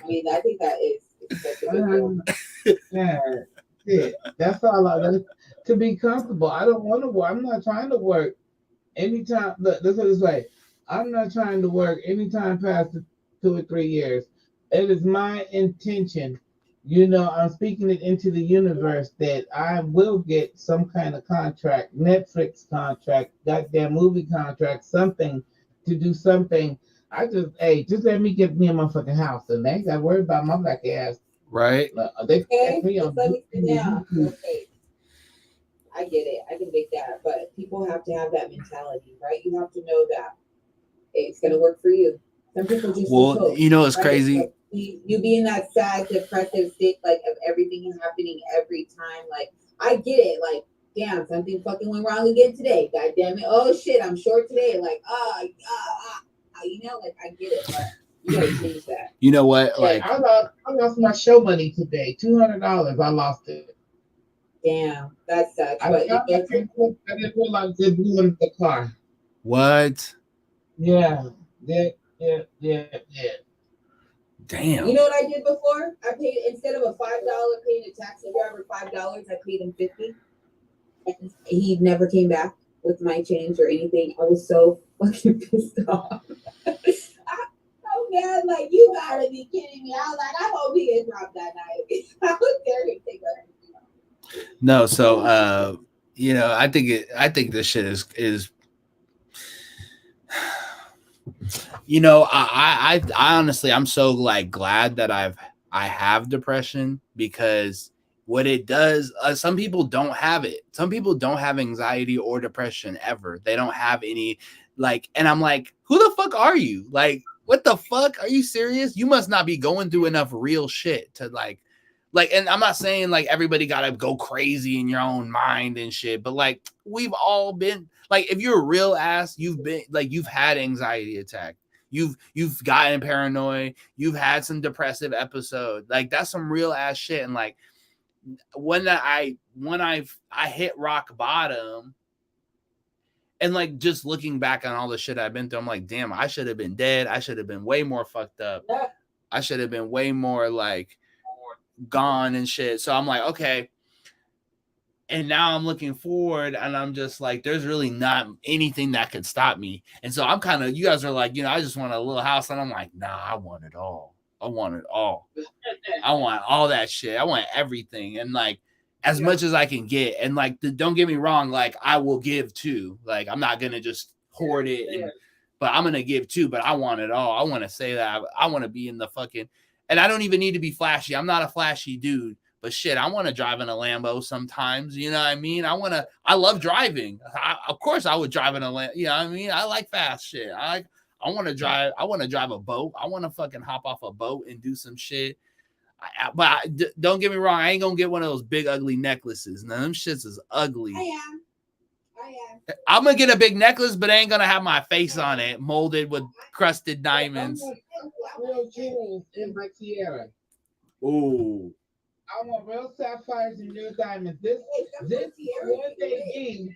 A: mean, I think that is such a good goal.
B: yeah, yeah, that's all to be comfortable. I don't want to work. I'm not trying to work anytime. Look, this is this way. I'm not trying to work anytime past the 2 or 3 years. It is my intention. I'm speaking it into the universe that I will get some kind of contract, Netflix contract, goddamn movie contract, something to do something. Just let me get me a motherfucking house, and they ain't got to worry about my black ass.
C: Right.
B: They catch
A: Okay,
B: me
A: just
B: on
A: let me sit down.
B: YouTube.
A: Okay, I get it. I can dig that, but people have to have that mentality, right? You have to know that it's gonna work for you. Some people just will
C: Well,
A: cope,
C: it's
A: right?
C: crazy.
A: Like you be in that sad, depressive state, like of everything happening every time. Like I get it. Like damn, something fucking went wrong again today. God damn it. Oh shit, I'm short today. Like like I get it, but you gotta change that.
C: You know what?
B: Yeah,
C: Like,
B: I lost my show money today. $200. I lost it.
A: Damn, that sucks.
B: I
A: But
B: found I didn't realize they blew in the car.
C: what?
B: Yeah, yeah.
A: you
C: Damn.
A: know what I did before? I paid instead of a $5 paying a taxi driver $5, I paid him 50, and he never came back with my change or anything. I was so fucking pissed off. Oh man, like you gotta be kidding me! I was like, I hope he gets robbed that night. I would dare him to take everything.
C: No, so I think this shit is I honestly I'm so like glad that I have depression because what it does some people don't have it. Some people don't have anxiety or depression ever. They don't have any and I'm like, who the fuck are you? Like, what the fuck? Are you serious? You must not be going through enough real shit to and I'm not saying like everybody gotta go crazy in your own mind and shit, but like we've all been like if you're a real ass, you've been like you've had anxiety attack. You've gotten paranoid, you've had some depressive episode. Like that's some real ass shit. And like when I hit rock bottom and like just looking back on all the shit I've been through, I'm like, damn, I should have been dead. I should have been way more fucked up. I should have been way more like gone and shit. So I'm like, okay. And now I'm looking forward and I'm just like, there's really not anything that could stop me. And so I'm kind of, you guys are like, I just want a little house. And I'm like, nah, I want it all. I want it all. I want all that shit. I want everything. And like, as much as I can get. And like, don't get me wrong. Like, I will give too. Like, I'm not going to just hoard it. But I'm going to give too. But I want it all. I want to say that. I want to be in the fucking, and I don't even need to be flashy. I'm not a flashy dude. But shit, I want to drive in a Lambo sometimes. You know what I mean? I love driving. Of course, I would drive in a Lambo. You know what I mean? I like fast shit. I want to drive. I want to drive a boat. I want to fucking hop off a boat and do some shit. Don't get me wrong. I ain't gonna get one of those big ugly necklaces. Now them shits is ugly.
A: I am.
C: I'm gonna get a big necklace, but I ain't gonna have my face on it, molded with crusted diamonds.
B: Real jewels in my tiara.
C: Ooh.
B: I want real sapphires and real diamonds. This one day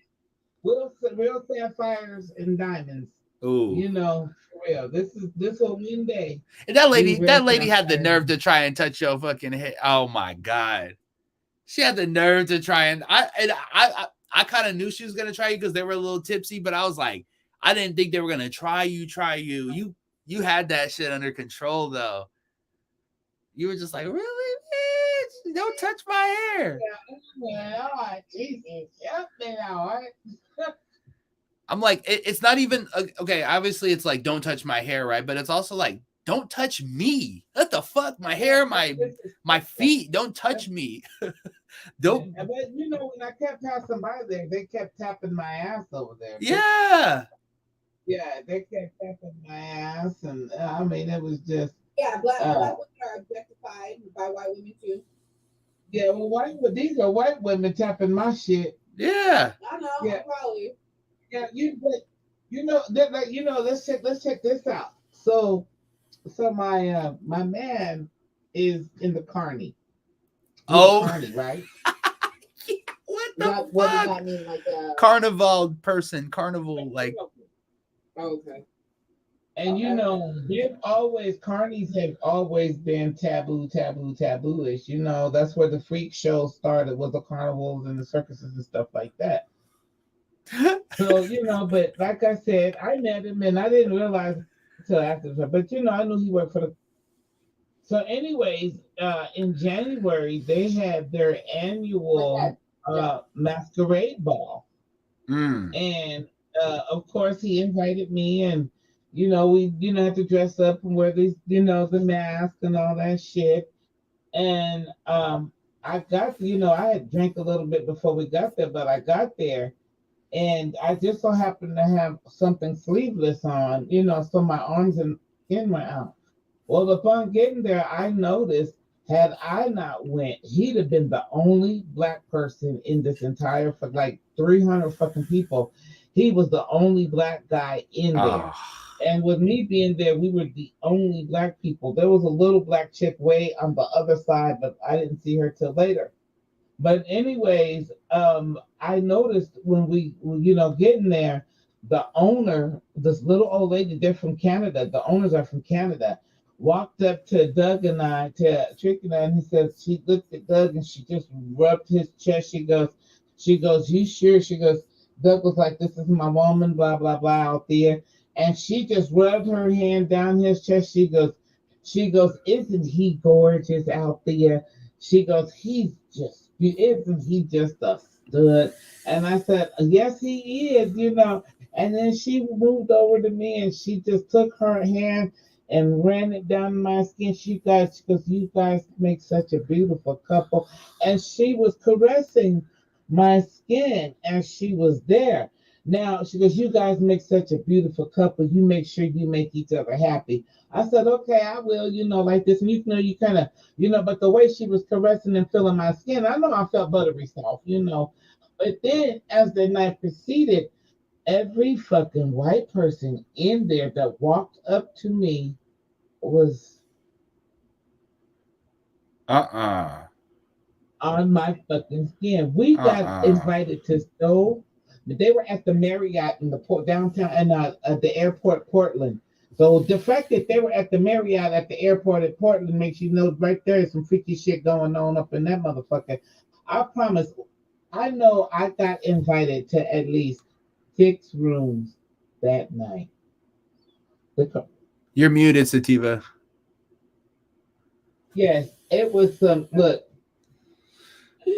B: real sapphires and diamonds.
C: Ooh.
B: You know, for real. This will one day.
C: And that lady had the nerve to try and touch your fucking head. Oh my god. She had the nerve to try and I kind of knew she was gonna try you because they were a little tipsy, but I was like, I didn't think they were gonna try you. You had that shit under control though. You were just like, really, bitch? Don't touch my hair.
B: Yeah, oh, Jesus, help me now.
C: I'm like, it's not even okay. Obviously, it's like, don't touch my hair, right? But it's also like, don't touch me. What the fuck? My hair, my feet. Don't touch me. Don't.
B: But you know, when I kept passing by there, they kept tapping my ass over there.
C: Yeah.
B: Yeah, they kept tapping my ass, and I mean, it was just.
A: Yeah, black women are objectified by white women too.
B: Yeah, well, these are white women tapping my shit.
C: Yeah.
A: I know.
B: Yeah.
A: Probably.
B: Yeah, let's check this out. So my man is in the carny. Carny, right?
C: What the fuck?
A: What does that mean? Like
C: carnival person, carnival like.
A: Okay.
B: And carnies have always been taboo-ish. You know, that's where the freak show started, was the carnivals and the circuses and stuff like that. So, but like I said, I met him and I didn't realize until after, but I knew he worked for the. So, anyways, in January they had their annual masquerade ball, and of course he invited me, and we had to dress up and wear these the mask and all that shit, and I got I had drank a little bit before we got there, but I got there. And I just so happened to have something sleeveless on, so my arms and skin were out. Well, upon getting there, I noticed, had I not went, he'd have been the only black person in this entire, for like 300 fucking people. He was the only black guy in there. And with me being there, we were the only black people. There was a little black chick way on the other side, but I didn't see her till later. But anyways, I noticed when we getting there, the owner, this little old lady, they're from Canada. The owners are from Canada. Walked up to Doug and I, to Trick and I, and he says, she looked at Doug and she just rubbed his chest. She goes, you sure? She goes, Doug was like, this is my woman, blah, blah, blah, out there. And she just rubbed her hand down his chest. She goes, isn't he gorgeous out there? She goes, isn't he just a stud? And I said, yes, he is, And then she moved over to me and she just took her hand and ran it down my skin. Because you guys make such a beautiful couple. And she was caressing my skin as she was there. Now, she goes, you guys make such a beautiful couple. You make sure you make each other happy. I said, okay, I will, like this. And you kind of, but the way she was caressing and feeling my skin, I know I felt buttery soft, But then as the night proceeded, every fucking white person in there that walked up to me was on my fucking skin. We got invited to show. They were at the Marriott in the downtown and at the airport, Portland. So the fact that they were at the Marriott at the airport at Portland makes you know right there is some freaky shit going on up in that motherfucker. I promise. I know I got invited to at least 6 rooms that night.
C: You're muted, Sativa.
B: Yes, it was some. Look,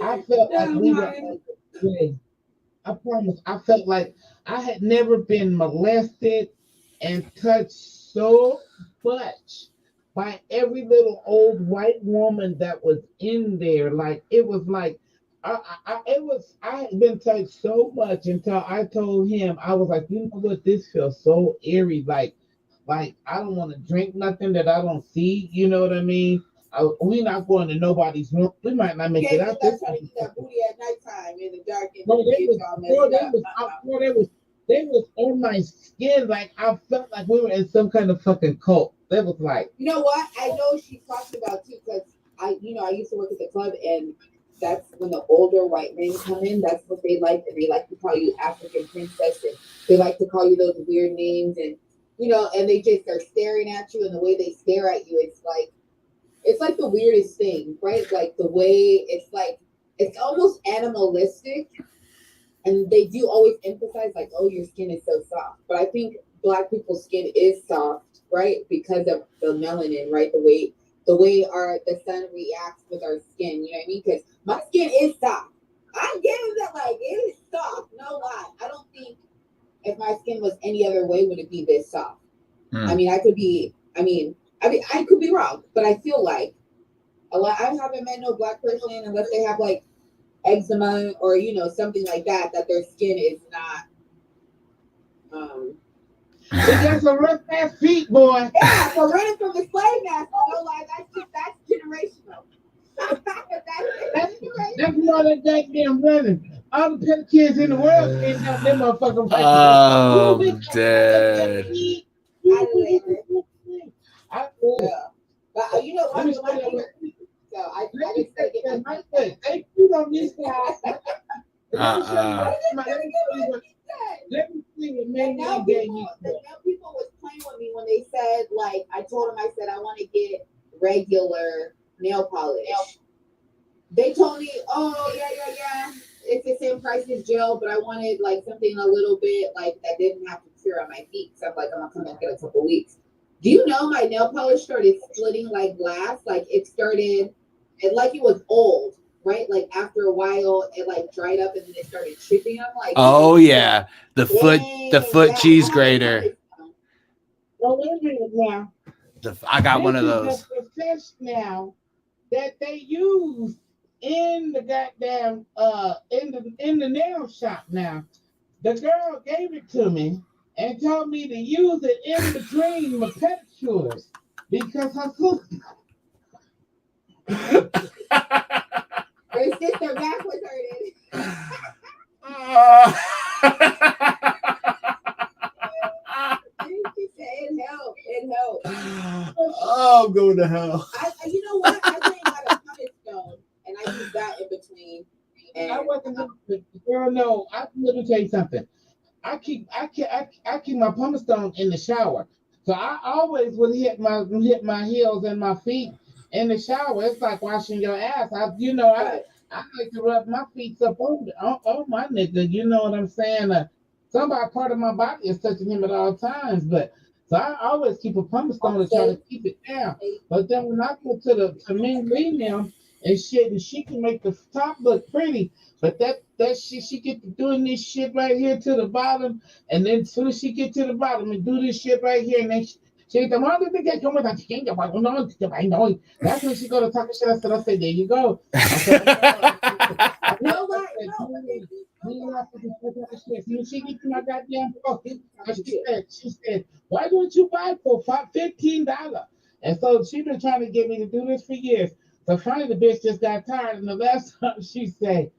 B: I felt like we were. I promise. I felt like I had never been molested and touched so much by every little old white woman that was in there. Like it was like I had been touched so much until I told him I was like, you know what, this feels so eerie. Like I don't want to drink nothing that I don't see. You know what I mean? We not going to nobody's room. We might not make it
A: Can't
B: out
A: get
B: this.
A: that trying to eat that booty at nighttime in the dark and
B: No,
A: then get y'all messed up.
B: they was on my skin. Like I felt like we were in some kind of fucking cult. They was like,
A: You know what? I know she's talking about too because I used to work at the club and that's when the older white men come in. That's what they like, and they like to call you African princess, and they like to call you those weird names, and and they just are staring at you, and the way they stare at you, it's like the weirdest thing, right? Like the way it's almost animalistic, and they do always emphasize like, oh, your skin is so soft, but I think black people's skin is soft, right, because of the melanin, right, the way the sun reacts with our skin, you know what I mean? Because my skin is soft. I get it that like it is soft, no lie. I don't think if my skin was any other way would it be this soft. I mean, I could be wrong, but I feel like a lot. I haven't met no black person unless they have like eczema or something like that. That their skin is not.
B: they got some rough ass feet, boy.
A: Yeah, for running from the slave master. Like that's generational.
B: That's why they goddamn running. All the pet kids in the world ain't got them motherfucking
C: Oh, I'm dead.
A: But you know what? So I just gotta get my
B: they feet on this guy. Let me see what man
A: now
B: gave you.
A: people was playing with me when they said like I told them I said I want to get regular nail polish. They told me, oh yeah, it's the same price as gel, but I wanted like something a little bit like that didn't have to cure on my feet. So I'm like, I'm gonna come back in a couple weeks. Do you know my nail polish started splitting like glass? Like it started, like it was old, right? Like after a while, it like dried up and then it started chipping. I'm like,
C: oh yeah, the foot cheese grater.
B: Well, wait a minute now.
C: I got one of those.
B: The fish now that they use in the goddamn in the nail shop now. The girl gave it to me and told me to use it in between my pedicures because her foot.
A: Her sister back was hurting. It helped.
C: Oh, I'm going to hell.
A: You know what? I went and got a pumice stone, and I used that in between. And
B: I wasn't girl. No, let me tell you something. I keep my pumice stone in the shower, so I always would hit my heels and my feet in the shower. It's like washing your ass. I like to rub my feet up on my nigga. You know what I'm saying? Somebody part of my body is touching him at all times, but so I always keep a pumice stone to try to keep it down. But then when I go to Ming Lee now and shit, and she can make the top look pretty, but that she get to doing this shit right here to the bottom, and then as soon as she get to the bottom and do this shit right here, and then she the one that get come with that change about no, that's when she go to talk shit. I said, there you go. I said, no, she get to my goddamn pocket. She said, why don't you buy for $15? And so she been trying to get me to do this for years. So finally the bitch just got tired, and the last time she said,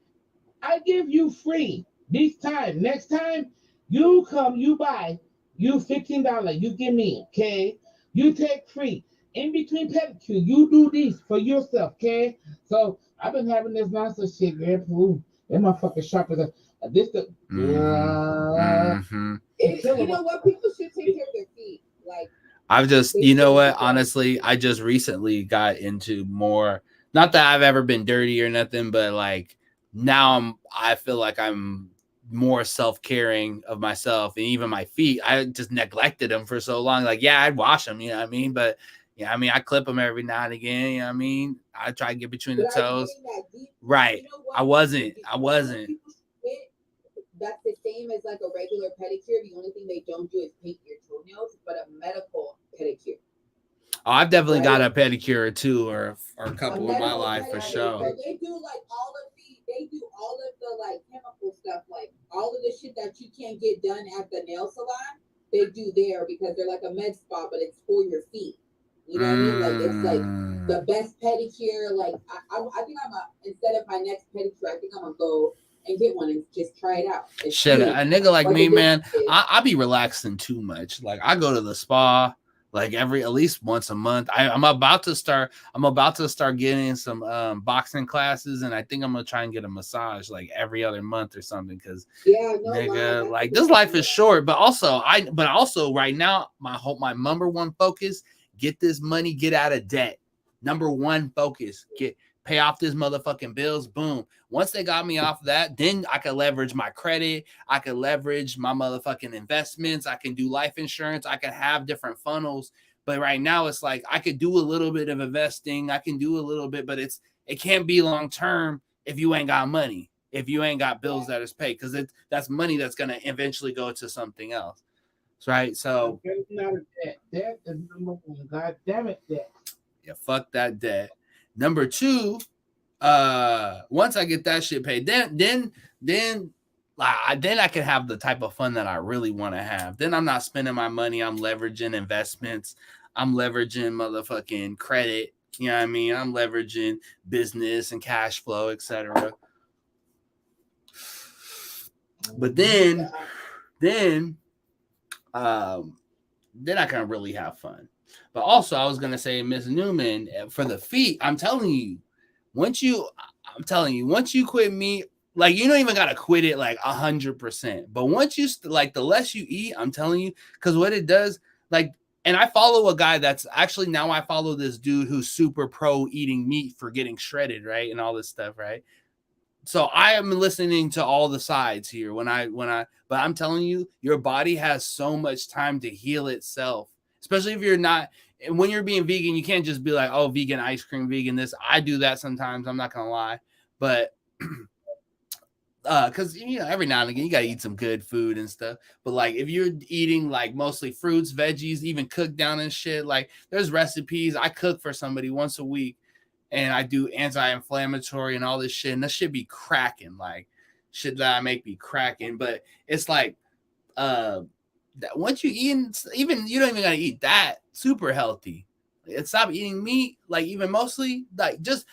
B: I give you free this time. Next time you come, you buy, you $15. You give me, okay? You take free. In between pedicure, you do this for yourself, okay? So I've been having this nonsense shit, man. Ooh, that motherfucker sharp as a this the
A: you know what? People should take care of their feet. Like
C: I've just, you know what? Honestly, I just recently got into more. Not that I've ever been dirty or nothing, but like now I feel like I'm more self-caring of myself and even my feet. I just neglected them for so long. Like, yeah, I'd wash them, you know what I mean? But yeah, I mean, I clip them every now and again, you know what I mean? I try to get between the toes. Right. You know I wasn't.
A: That's the same as like a regular pedicure. The only thing they don't do is paint your toenails, but a medical pedicure.
C: Oh, I've definitely got a pedicure or two or a couple in my
A: medical
C: life for
A: pedicure.
C: sure.
A: So they do like they do all of the like chemical stuff, like all of the shit that you can't get done at the nail salon. They do there because they're like a med spa, but it's for your feet. You know what I mean? Like it's like the best pedicure. Like I think instead of my next pedicure, I think I'm gonna go and get one and just try it out.
C: Shit, a nigga like me, man, I be relaxing too much. Like I go to the spa like at least once a month. I'm about to start getting some boxing classes, and I think I'm gonna try and get a massage like every other month or something. Cause nigga, like this life is short. But also right now, my number one focus: get this money, get out of debt. Number one focus: pay off this motherfucking bills. Boom. Once they got me off that, then I could leverage my credit. I could leverage my motherfucking investments. I can do life insurance. I can have different funnels. But right now, it's like I could do a little bit of investing. I can do a little bit, but it can't be long term if you ain't got money, if you ain't got bills that is paid, because that's money that's gonna eventually go to something else. Right? So
B: debt is number one. God damn it, debt.
C: Yeah, fuck that debt. Number two, once I get that shit paid, then I can have the type of fun that I really want to have. Then I'm not spending my money. I'm leveraging investments. I'm leveraging motherfucking credit. You know what I mean? I'm leveraging business and cash flow, etc. But then I can really have fun. But also, I was gonna say, Miss Newman, for the feet, I'm telling you, once you quit meat, like you don't even gotta quit it like 100%. But once you like, the less you eat, I'm telling you, because what it does, like, and I follow a guy that's actually, now I follow this dude who's super pro eating meat for getting shredded, right, and all this stuff, right. So I am listening to all the sides here but I'm telling you, your body has so much time to heal itself, especially if you're not. And when you're being vegan, you can't just be like, oh, vegan ice cream, vegan this. I do that sometimes. I'm not gonna lie, but because every now and again you gotta eat some good food and stuff. But like if you're eating like mostly fruits, veggies, even cooked down and shit, like there's recipes. I cook for somebody once a week, and I do anti-inflammatory and all this shit, and that shit be cracking, like shit that I make be cracking. But it's like that once you eat, even you don't even gotta eat that super healthy. Stop eating meat, like even mostly like just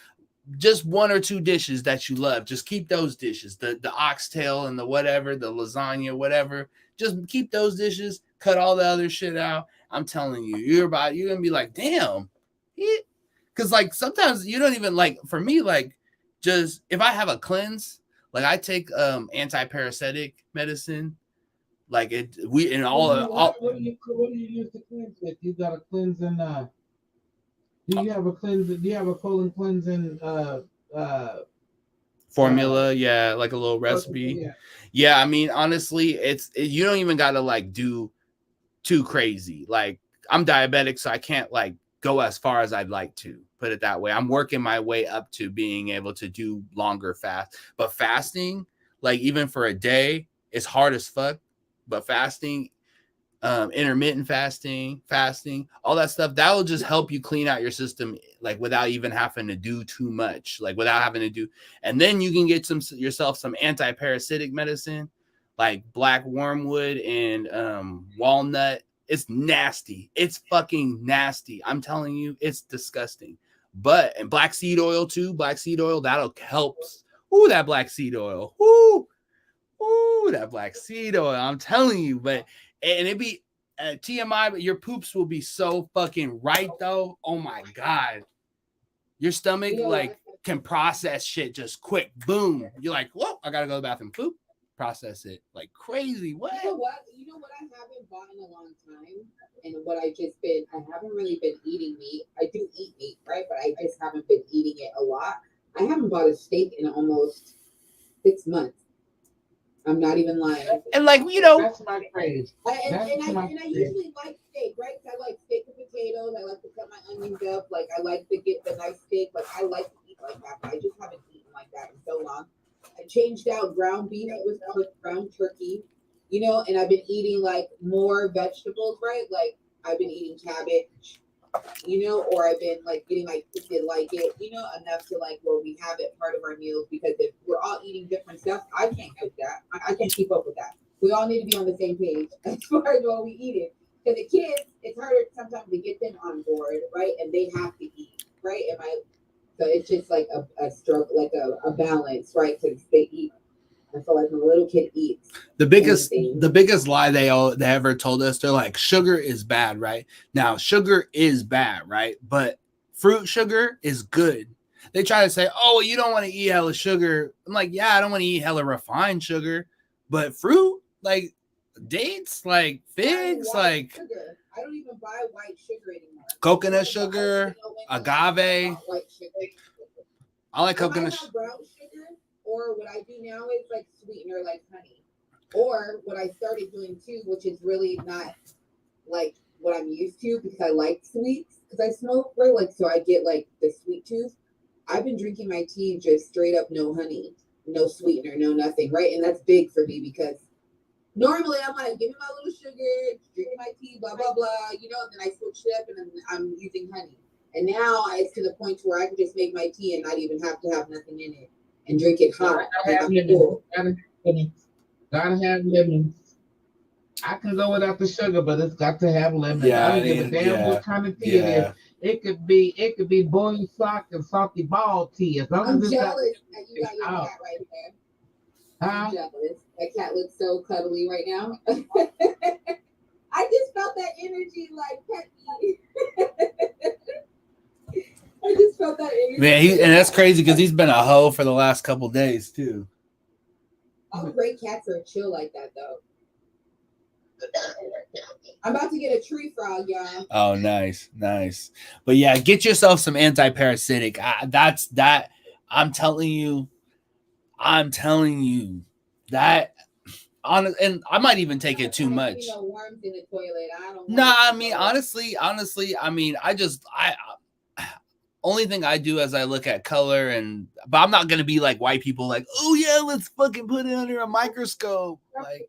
C: one or two dishes that you love. Just keep those dishes, the oxtail and the whatever, the lasagna, whatever. Just keep those dishes. Cut all the other shit out. I'm telling you, you're gonna be like, damn. Because like sometimes you don't even like. For me, like just if I have a cleanse, like I take anti-parasitic medicine. Like what do you
B: use to cleanse with? You got a cleansing. Do you have a colon cleansing
C: formula? Yeah, like a little recipe. Yeah, I mean, honestly, you don't even gotta like do too crazy. Like I'm diabetic, so I can't like go as far as I'd like to. Put it that way. I'm working my way up to being able to do longer fast. But fasting, like even for a day, it's hard as fuck. But fasting, intermittent fasting, all that stuff, that will just help you clean out your system, like without even having to do too much, like without having to do. And then you can get yourself some anti-parasitic medicine, like black wormwood and walnut. It's nasty. It's fucking nasty. I'm telling you, it's disgusting. And black seed oil too. Black seed oil, that'll help. Ooh, that black seed oil. Ooh, that black seed oil. I'm telling you, and it'd be TMI, but your poops will be so fucking right though. Oh my God. Your stomach can process shit just quick. Boom. You're like, whoa, I gotta go to the bathroom. Poop. Process it like crazy. What?
A: You know what I haven't bought in a long time, and what I haven't really been eating meat. I do eat meat, right? But I just haven't been eating it a lot. I haven't bought a steak in almost 6 months. I'm not even lying.
C: And like,
B: that's my craze.
A: I usually like steak, right? I like steak and potatoes. I like to cut my onions up. Like I like to get the nice steak. Like I like to eat like that, but I just haven't eaten like that in so long. I changed out ground beef with ground turkey, and I've been eating like more vegetables, right? Like I've been eating cabbage, you know, or I've been like getting my kids to like it, you know, enough to like where we have it part of our meals because if we're all eating different stuff, I can't cook that. I can't keep up with that. We all need to be on the same page as far as what we eat it. Because the kids, it's harder sometimes to get them on board, right? And they have to eat, right? So it's just like a stroke, like a balance, right? Because they eat. I feel like when a little kid eats,
C: the biggest lie they ever told us, they're like, sugar is bad, right? Now sugar is bad, right? But fruit sugar is good. They try to say, oh, you don't want to eat hella sugar. I'm like, yeah, I don't want to eat hella refined sugar, but fruit, like dates, like figs, like
A: sugar. I don't even buy white sugar anymore.
C: Coconut sugar, agave.
A: White sugar.
C: I like coconut
A: sugar. Brown sugar, or what I do now is like sweetener, like honey. Or what I started doing too, which is really not like what I'm used to because I like sweets because I smoke, right? Like so I get like the sweet tooth. I've been drinking my tea just straight up, no honey, no sweetener, no nothing, right? And that's big for me because normally I'm like, give me my little sugar, drinking my tea, blah blah blah, you know. And then I switched it up and I'm using honey. And now it's to the point where I can just make my tea and not even have to have nothing in it and drink it hot.
B: Gotta have lemons. I can go without the sugar, but it's got to have lemons.
C: Yeah,
B: I don't give a damn what kind of tea it is. It could be boiling sock and salty ball tea. As long
A: I'm
B: as
A: jealous that you got your cat right there.
B: Huh?
A: I'm jealous. That cat looks so cuddly right now. I just felt that energy like Peppy. I just felt that energy.
C: Man, and that's crazy because he's been a hoe for the last couple days too.
A: All great cats are chill like that though. I'm about to get a tree frog, y'all.
C: Oh, nice. But yeah, get yourself some anti-parasitic. That's that. I'm telling you that. And I might even take it too much.
A: Worms in the toilet.
C: I mean, honestly, I mean, I only thing I do is I look at color but I'm not gonna be like white people, like, oh yeah, let's fucking put it under a microscope. Like,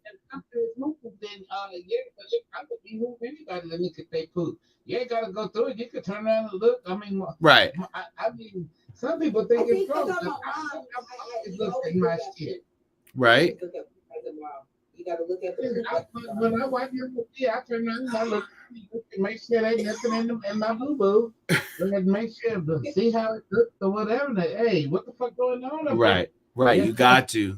B: anybody that look at their poop. You ain't gotta go through it. You can turn around and look. I mean,
C: right.
B: I mean, some people think it's gross. I look at my shit.
C: Right.
A: You gotta look at
B: when I wipe your tea, I turn around and I look to make sure there ain't nothing in my boo boo. And make sure to see how it looks or whatever. Hey, what the fuck going on?
C: Right. You got to.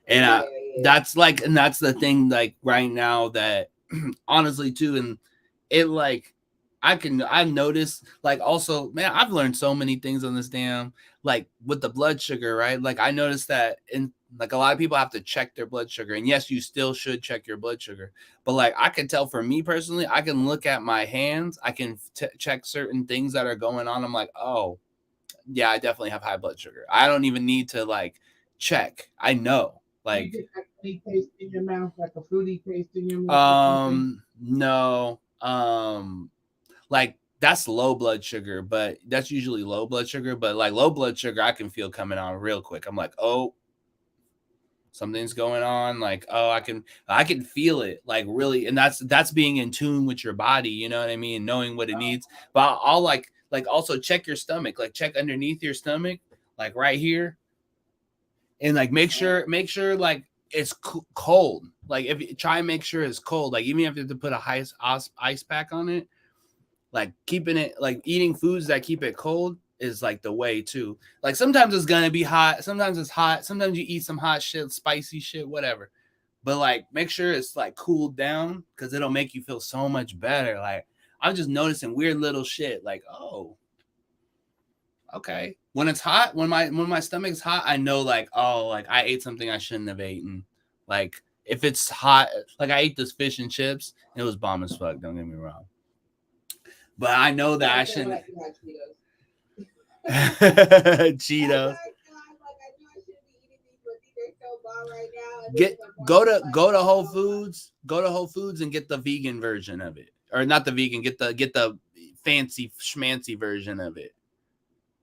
C: And that's the thing, like right now that honestly too, and it like I've noticed, like, also, man, I've learned so many things on this damn, like with the blood sugar, right? Like I noticed that in like a lot of people have to check their blood sugar, and yes, you still should check your blood sugar, but like I can tell for me personally, I can look at my hands, I can check certain things that are going on. I'm like, oh yeah, I definitely have high blood sugar. I don't even need to like check. I know. Like,
B: you get any taste in your mouth, like a fruity taste in your mouth?
C: No. Like that's low blood sugar, but that's usually low blood sugar. But like low blood sugar, I can feel coming on real quick. I'm like, oh, something's going on. Like, oh, I can feel it, like really, and that's being in tune with your body. You know what I mean? Knowing what it needs. But I'll like also check your stomach, like check underneath your stomach, like right here, and like make sure like it's cold. Like if you try and make sure it's cold, like even if you have to put a ice pack on it. Like keeping it, like eating foods that keep it cold is like the way too. Like sometimes it's gonna be hot, sometimes it's hot, sometimes you eat some hot shit, spicy shit, whatever. But like make sure it's like cooled down because it'll make you feel so much better. Like I'm just noticing weird little shit. Like, oh, okay. When it's hot, when my stomach's hot, I know like, oh, like I ate something I shouldn't have eaten. Like if it's hot, like I ate this fish and chips, it was bomb as fuck. Don't get me wrong. But I know that I shouldn't. Cheetos. Go to Whole Foods. Go to Whole Foods and get the vegan version of it, or not the vegan. Get the fancy schmancy version of it,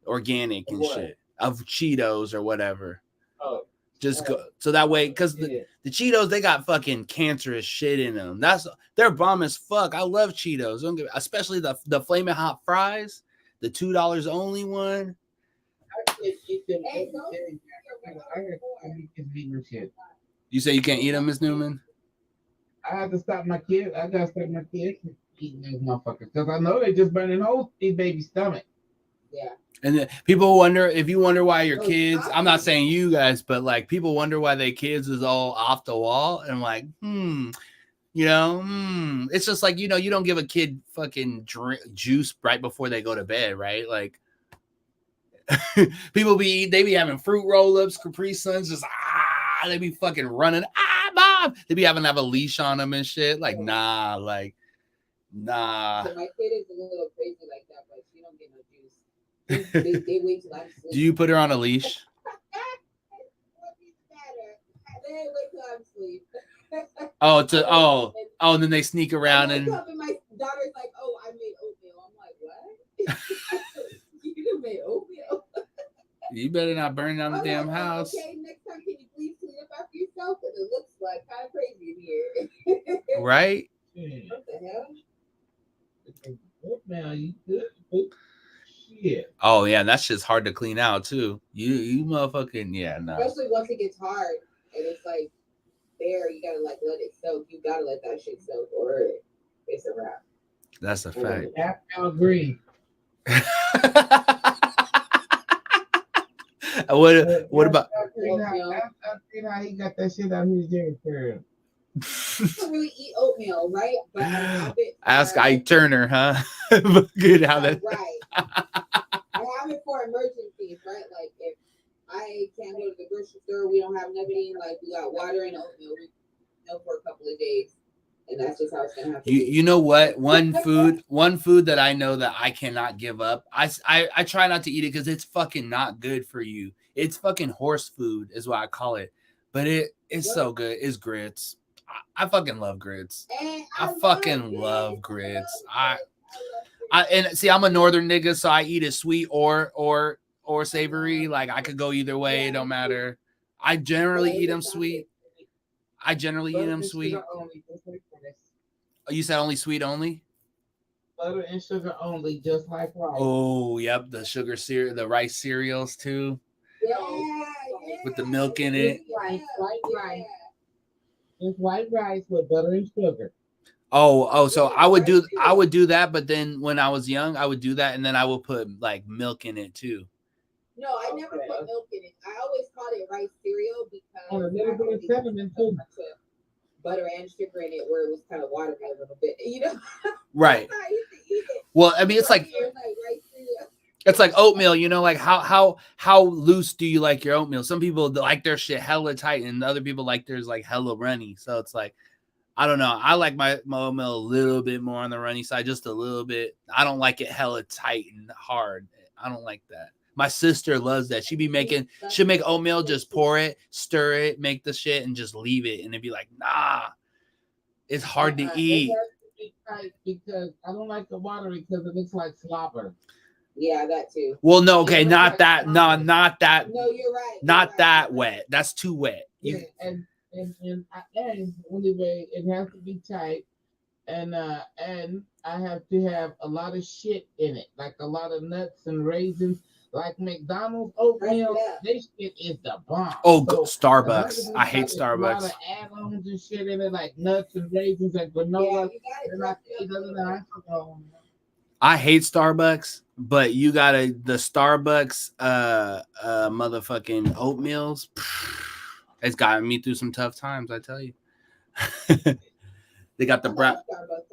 C: organic and shit of Cheetos or whatever.
B: Oh,
C: Just go so that way, because the Cheetos, they got fucking cancerous shit in them. They're bomb as fuck. I love Cheetos. Especially the flaming hot fries, the $2 only one. You say you can't eat them, Miss Newman?
B: I have to stop my kids. I gotta stop my kids from eating those motherfuckers because I know they just burning holes in baby's stomach.
A: Yeah.
C: And then people wonder, if you wonder why your kids, I'm not saying you guys, but like people wonder why their kids is all off the wall. And I'm like, it's just like, you don't give a kid fucking juice right before they go to bed, right? Like people they be having fruit roll-ups, Capri Suns, just they be fucking running, mom. They be having to have a leash on them and shit. Like, nah.
A: So my kid is a little crazy like that, but she don't get no juice. They wait till I'm asleep.
C: Do you put her on a leash?
A: They wait till I'm asleep.
C: And then they sneak around and
A: my daughter's like, "Oh, I made oatmeal." I'm like, "What? You made oatmeal?"
C: You better not burn down the damn house.
A: Okay, next time can you please clean up after yourself? Because it looks like kind of crazy in here.
C: Right?
A: What the hell?
B: Oatmeal, you good? Shit.
C: Oh yeah, that shit's hard to clean out too. You motherfucking no.
A: Especially once it gets hard and it's like there, you gotta like let it soak. You gotta let that shit soak, or it's a wrap.
C: That's a fact.
B: Apple green.
C: What about?
B: I he got that shit out his ear for.
A: You don't really eat oatmeal, right? But I have it.
C: Ask Ike Turner, huh? Good how that.
A: Right. I have it for emergencies, right? Like if I can't go to the grocery store, we don't have nothing. Like we got water and oatmeal. We know for a couple of days, and that's just how it's gonna have to be.
C: You know what? One food that I know that I cannot give up. I try not to eat it because it's fucking not good for you. It's fucking horse food, is what I call it. But it's so good. It's grits. I fucking love grits. I fucking love grits. And see, I'm a northern nigga, so I eat it sweet or savory. Like I could go either way, it don't matter. I generally eat them sweet. You said only sweet only?
B: Butter and sugar only, just like rice.
C: Oh, yep, the sugar cereal, the rice cereals too.
A: Yeah.
C: With the milk in it.
B: White rice. It's white rice with butter and sugar.
C: So I would do that, but then when I was young, I would do that, and then I would put like milk in it too.
A: No, I never put milk in it. I always called it rice cereal because
B: and a little bit of cinnamon too.
A: Butter and sugar in it, where it was kind of watery a little bit,
C: Right.
A: I used to eat it.
C: Well, I mean, it's like
A: rice cereal.
C: It's like oatmeal, like how loose do you like your oatmeal? Some people like their shit hella tight, and other people like theirs like hella runny. So it's like, I don't know. I like my oatmeal a little bit more on the runny side, just a little bit. I don't like it hella tight and hard. I don't like that. My sister loves that. She'll make oatmeal, just pour it, stir it, make the shit, and just leave it. And it'd be like, nah, it's hard to eat.
B: It has to be tight because I don't like the watery because it looks like slobber.
A: Yeah, that too.
C: Well, no, okay, not that. No, not that.
A: No, you're right.
C: Not that wet. That's too wet.
B: Yeah, and anyway, it has to be tight, and I have to have a lot of shit in it, like a lot of nuts and raisins. Like McDonald's oatmeal, this shit is the bomb.
C: Oh, so, Starbucks. I hate Starbucks. A lot
B: of add-ons and shit in it, like nuts and raisins and granola.
C: I hate Starbucks, but you got the Starbucks motherfucking oatmeals. It's gotten me through some tough times, I tell you. They got the
A: Starbucks.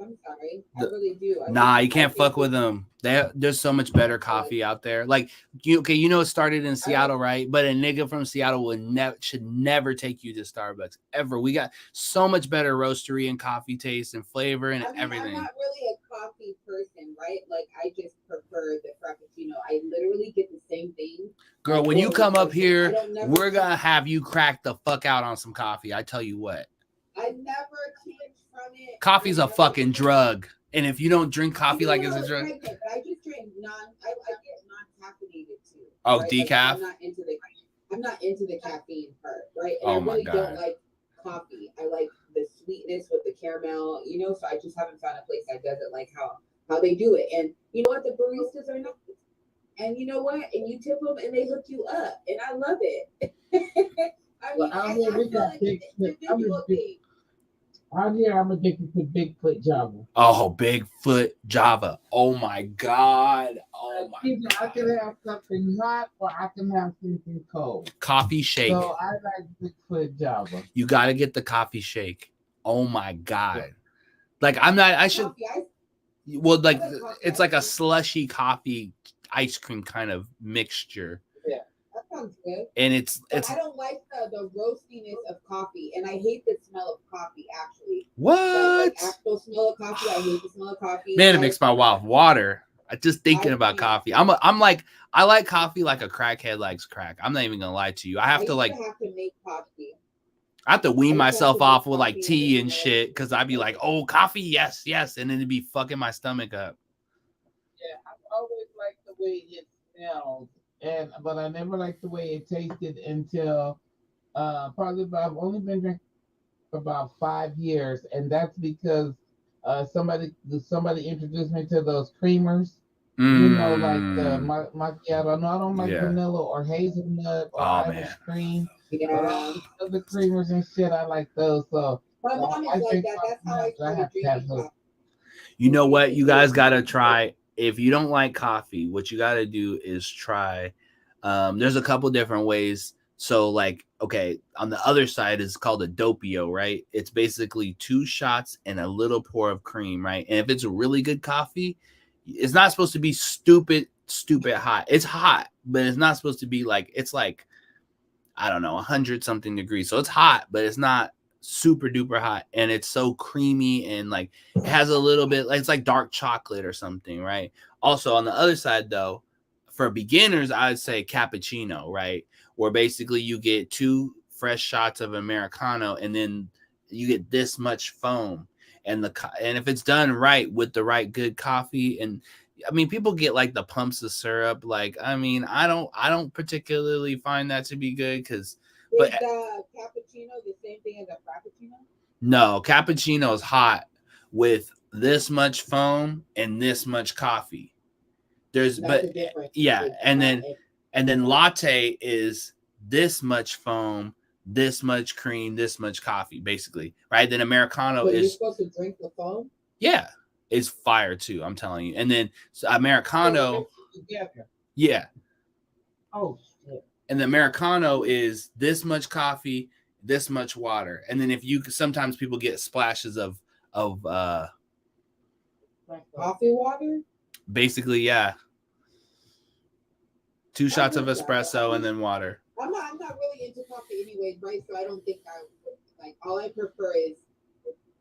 A: I'm sorry. I really do.
C: You can't fuck with them. There's so much better coffee out there. Like it started in Seattle, right? But a nigga from Seattle should never take you to Starbucks ever. We got so much better roastery and coffee taste and flavor and everything.
A: I'm not really a coffee person, right? Like I just prefer the frappuccino. I literally get the same thing.
C: Girl, when you come up here, we're gonna have you crack the fuck out on some coffee. I tell you what.
A: I never changed from it.
C: Coffee's a fucking drug. And if you don't drink coffee like it's a drug.
A: But I just drink I get non-caffeinated too.
C: Oh,
A: right?
C: decaf?
A: Like, I'm not into the I'm not into the caffeine part, right? And I
C: Oh my
A: really don't
C: God.
A: like coffee. I like the sweetness with the caramel, so I just haven't found a place that does it like how they do it. And you know what? The baristas are nice. And you know what? And you tip them and they hook you up. And I love it. I
B: Well,
A: mean,
B: out
A: I
B: here we
A: feel
B: got
A: like
B: big.
A: it's an individual thing.
B: Out here, I'm addicted to Bigfoot Java.
C: Oh, Bigfoot Java. Oh my God. Oh my
B: Either I can
C: God.
B: have something hot or I can have something cold.
C: Coffee shake.
B: So I like Bigfoot Java.
C: You got to get the coffee shake. Oh my God. Like, I'm not, I should,
A: Coffee ice.
C: well, like,
A: I like coffee
C: it's
A: ice
C: like a
A: cream.
C: slushy coffee ice cream kind of mixture.
B: Yeah.
A: That sounds good.
C: And it's,
A: But I don't like the roastiness of coffee, and I hate the smell of coffee. Actually, that
C: what?
A: like actual smell of coffee. I hate the smell of coffee.
C: Man, it makes my mouth water. I just thinking
A: I
C: about
A: can't.
C: coffee. I'm like, I like coffee like a crackhead likes crack. I'm not even gonna lie to you. I have to like,
A: have to make coffee.
C: I have to wean
A: I used to have
C: myself
A: to make
C: off with like
A: coffee
C: tea
A: in
C: and
A: the
C: shit because I'd be like, oh, coffee, yes, yes, and then it'd be fucking my stomach up.
B: Yeah, I've always liked the way it smells, but I never liked the way it tasted until probably about I've only been drinking for about 5 years, and that's because somebody introduced me to those creamers. Like the macchiato. No, I don't like
C: Yeah.
B: vanilla or hazelnut or
C: Oh
B: Irish
C: man.
B: cream. But
A: Yeah.
B: all the other creamers and shit, I like those. So
A: My mom is
B: I
A: like
B: drink
A: that. That's how I
B: coffee, I
A: started
B: have to have
A: drinking
B: those.
A: coffee.
C: You know what? You guys gotta try. If you don't like coffee, what you gotta do is try. There's a couple different ways. So, like, okay, on the other side is called a doppio, right? It's basically 2 shots and a little pour of cream, right? And if it's a really good coffee, it's not supposed to be stupid hot. It's hot, but it's not supposed to be like, it's like, I don't know, 100 something degrees. So it's hot, but it's not super duper hot. And it's so creamy and like it has a little bit, like it's like dark chocolate or something, right? Also, on the other side, though, for beginners, I'd say cappuccino, right? Where basically you get 2 fresh shots of Americano and then you get this much foam. And if it's done right with the right good coffee, and I mean, people get like the pumps of syrup. Like, I mean, I don't particularly find that to be good because, but
A: Is the cappuccino the same thing as a frappuccino?
C: no, cappuccino is hot with this much foam and this much coffee. There's,
A: That's
C: but
A: the difference.
C: yeah,
A: It's
C: and
A: not
C: then latte is this much foam, this much cream, this much coffee, basically, right? Then Americano
A: So you're
C: is,
A: supposed to drink the foam?
C: yeah, it's fire too. I'm telling you. And then so
B: So
C: Americano,
B: mix it together.
C: yeah.
B: Oh shit.
C: And the Americano is this much coffee, this much water. And then if you sometimes people get splashes of
A: Coffee water?
C: basically, yeah, 2 shots of
A: drink that, but
C: espresso and then water.
A: I'm not really into coffee anyways, right? So I don't think I would like. All I prefer is,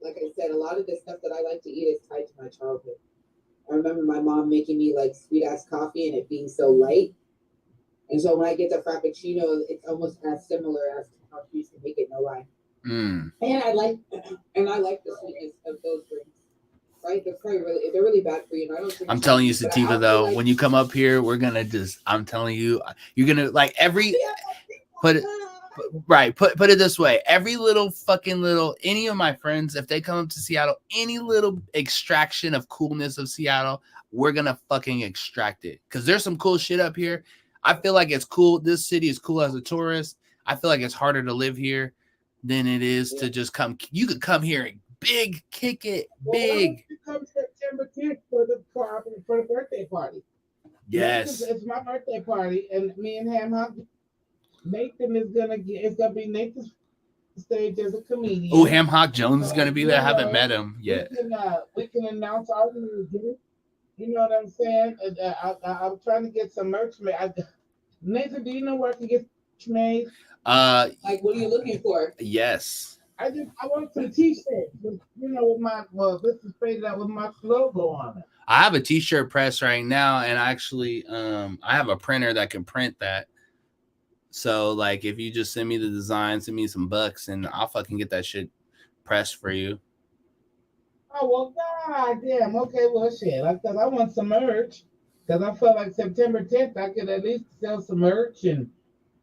A: like I said, a lot of the stuff that I like to eat is tied to my childhood. I remember my mom making me like sweet ass coffee and it being so light. And so when I get the frappuccino, it's almost as similar as how she used to make it. No lie.
C: Mm.
A: And I like the sweetness of those drinks. Right? They're really bad for you. And I don't drink
C: I'm telling you,
A: coffee, but I
C: Sativa,
A: also
C: though,
A: like-
C: when you come up here, we're gonna just, I'm telling you, you're gonna like put it right. Put it this way: every little fucking little, any of my friends, if they come up to Seattle, any little extraction of coolness of Seattle, we're gonna fucking extract it because there's some cool shit up here. I feel like it's cool. This city is cool as a tourist. I feel like it's harder to live here than it is to just come. You could come here and big, kick it, big.
B: Well, come September 10th for the birthday party.
C: Yes,
B: It's my birthday party, and me and Nathan is gonna get. It's gonna be Nathan's stage as a comedian.
C: Oh, Ham Hock Jones is
B: So,
C: gonna be there. I haven't met him yet.
B: We can announce our music. You know what I'm saying? I'm trying to get some merch made. Nathan, do you know where I can get merch made?
A: Like, what are you looking for?
C: Yes.
B: I want some T-shirts. With this is faded out with my logo on it.
C: I have a T-shirt press right now, and actually, I have a printer that can print that. So, like, if you just send me the design, send me some bucks, and I'll fucking get that shit pressed for you.
B: Oh, well, god damn. Okay, well, shit. Because I want some merch. Because I felt like September 10th, I could at least sell some merch and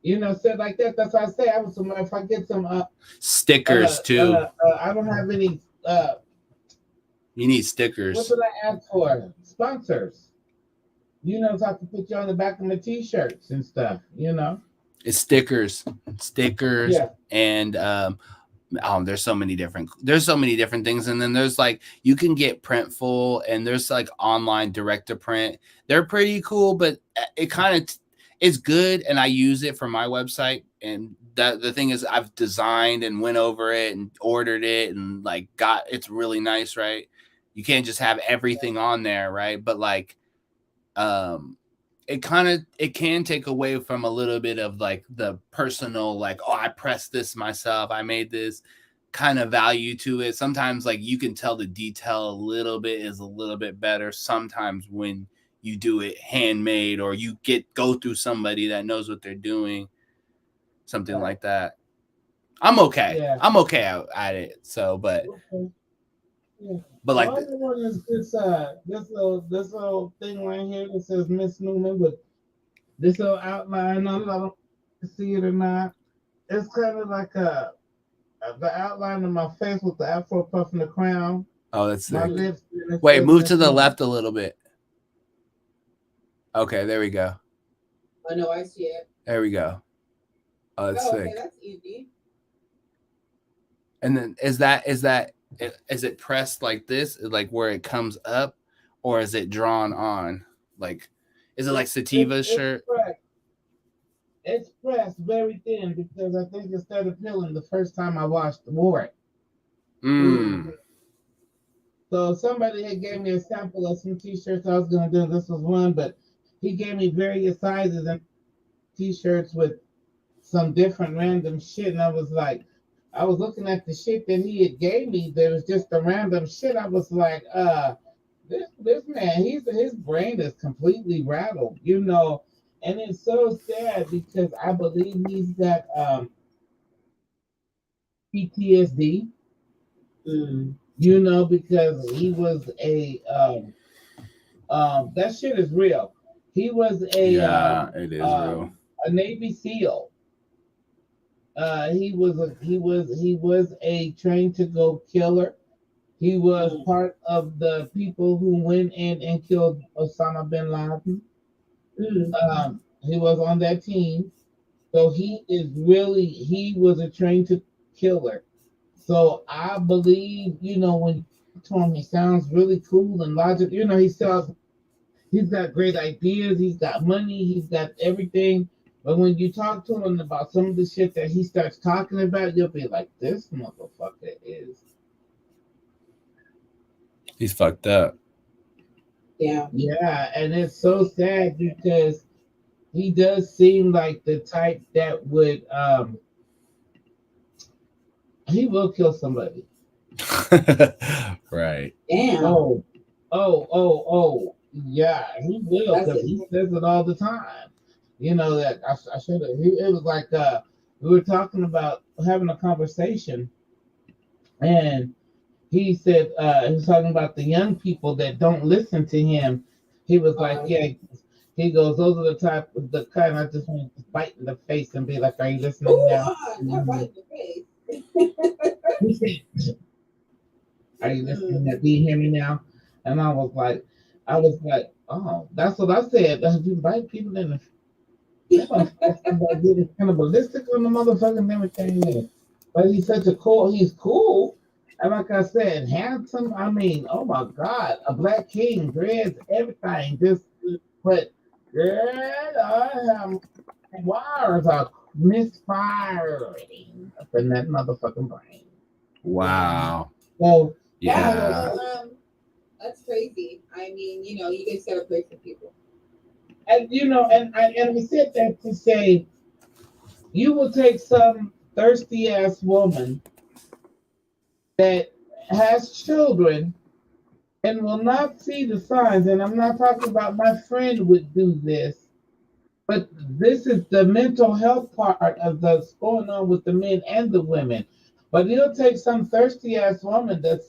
B: Stuff like that. That's why I say I was. If I get some,
C: Stickers too.
B: I don't have any.
C: You need
B: What
C: stickers.
B: did I ask for? Sponsors. So I can put you on the back of my t-shirts and stuff.
C: It's stickers,
B: Yeah.
C: and there's so many different things, and then there's like you can get Printful, and there's like online direct to print. They're pretty cool, but it kind of it's good, and I use it for my website. And that the thing is, I've designed and went over it and ordered it, and like it's really nice, right? You can't just have everything on there, right? But like it can take away from a little bit of like the personal, like, oh, I pressed this myself, I made this kind of value to it. Sometimes like you can tell the detail a little bit is a little bit better sometimes when you do it handmade, or you go through somebody that knows what they're doing, something like that. I'm okay at it. So but
B: Yeah.
C: but like
B: other one is this little thing right here that says Miss Newman with this little outline. I don't know if you see it or not. It's kind of like the outline of my face with the afro puff and the crown.
C: Oh, that's
B: my
C: sick.
B: lips.
C: Wait, move to the left a little bit. Okay, there we go.
A: I know, I see it.
C: There we go. Oh, that's sick.
A: Okay, that's easy.
C: And then is it pressed like this, like where it comes up, or is it drawn on? Like, is it like Sativa's shirt?
B: It's pressed very thin because I think it started peeling the first time I wore it. So somebody had gave me a sample of some t-shirts I was gonna do. This was one, but he gave me various sizes and t-shirts with some different random shit, and I was looking at the shit that he had gave me. There was just a random shit. I was like, this man, his brain is completely rattled, and it's so sad because I believe he's got PTSD. Because he was that shit is real. He was
C: it is real.
B: A Navy SEAL. He was a trained to go killer. He was part of the people who went in and killed Osama bin Laden. He was on that team. So he was a trained to killer. So I believe, when you told him he sounds really cool and logical, he's got great ideas, he's got money, he's got everything. But when you talk to him about some of the shit that he starts talking about, you'll be like, this motherfucker is.
C: He's fucked up.
A: Yeah.
B: Yeah, and it's so sad because he does seem like the type that would he will kill somebody.
C: Right.
A: Damn.
B: Oh. Yeah, he will, because he says it all the time. That I should have. It was like we were talking about having a conversation, and he said he was talking about the young people that don't listen to him. He was like, yeah. He goes, those are the kind I just want to bite in the face and be like, are you listening now?
A: Not bite in the face.
B: He said, are you listening now? Do you hear me now? And I was like, oh, that's what I said. You bite people in the face. Cannibalistic on the motherfucking and everything. But he's cool. And like I said, handsome. I mean, oh my God, a black king, dreads, everything. But girl, I have wires are misfiring up in that motherfucking brain.
C: Wow.
B: So
C: yeah.
A: That's crazy. I mean, you can set a place for people.
B: And and we said that to say you will take some thirsty ass woman that has children and will not see the signs. And I'm not talking about my friend would do this, but this is the mental health part of what's going on with the men and the women. But he'll take some thirsty ass woman that's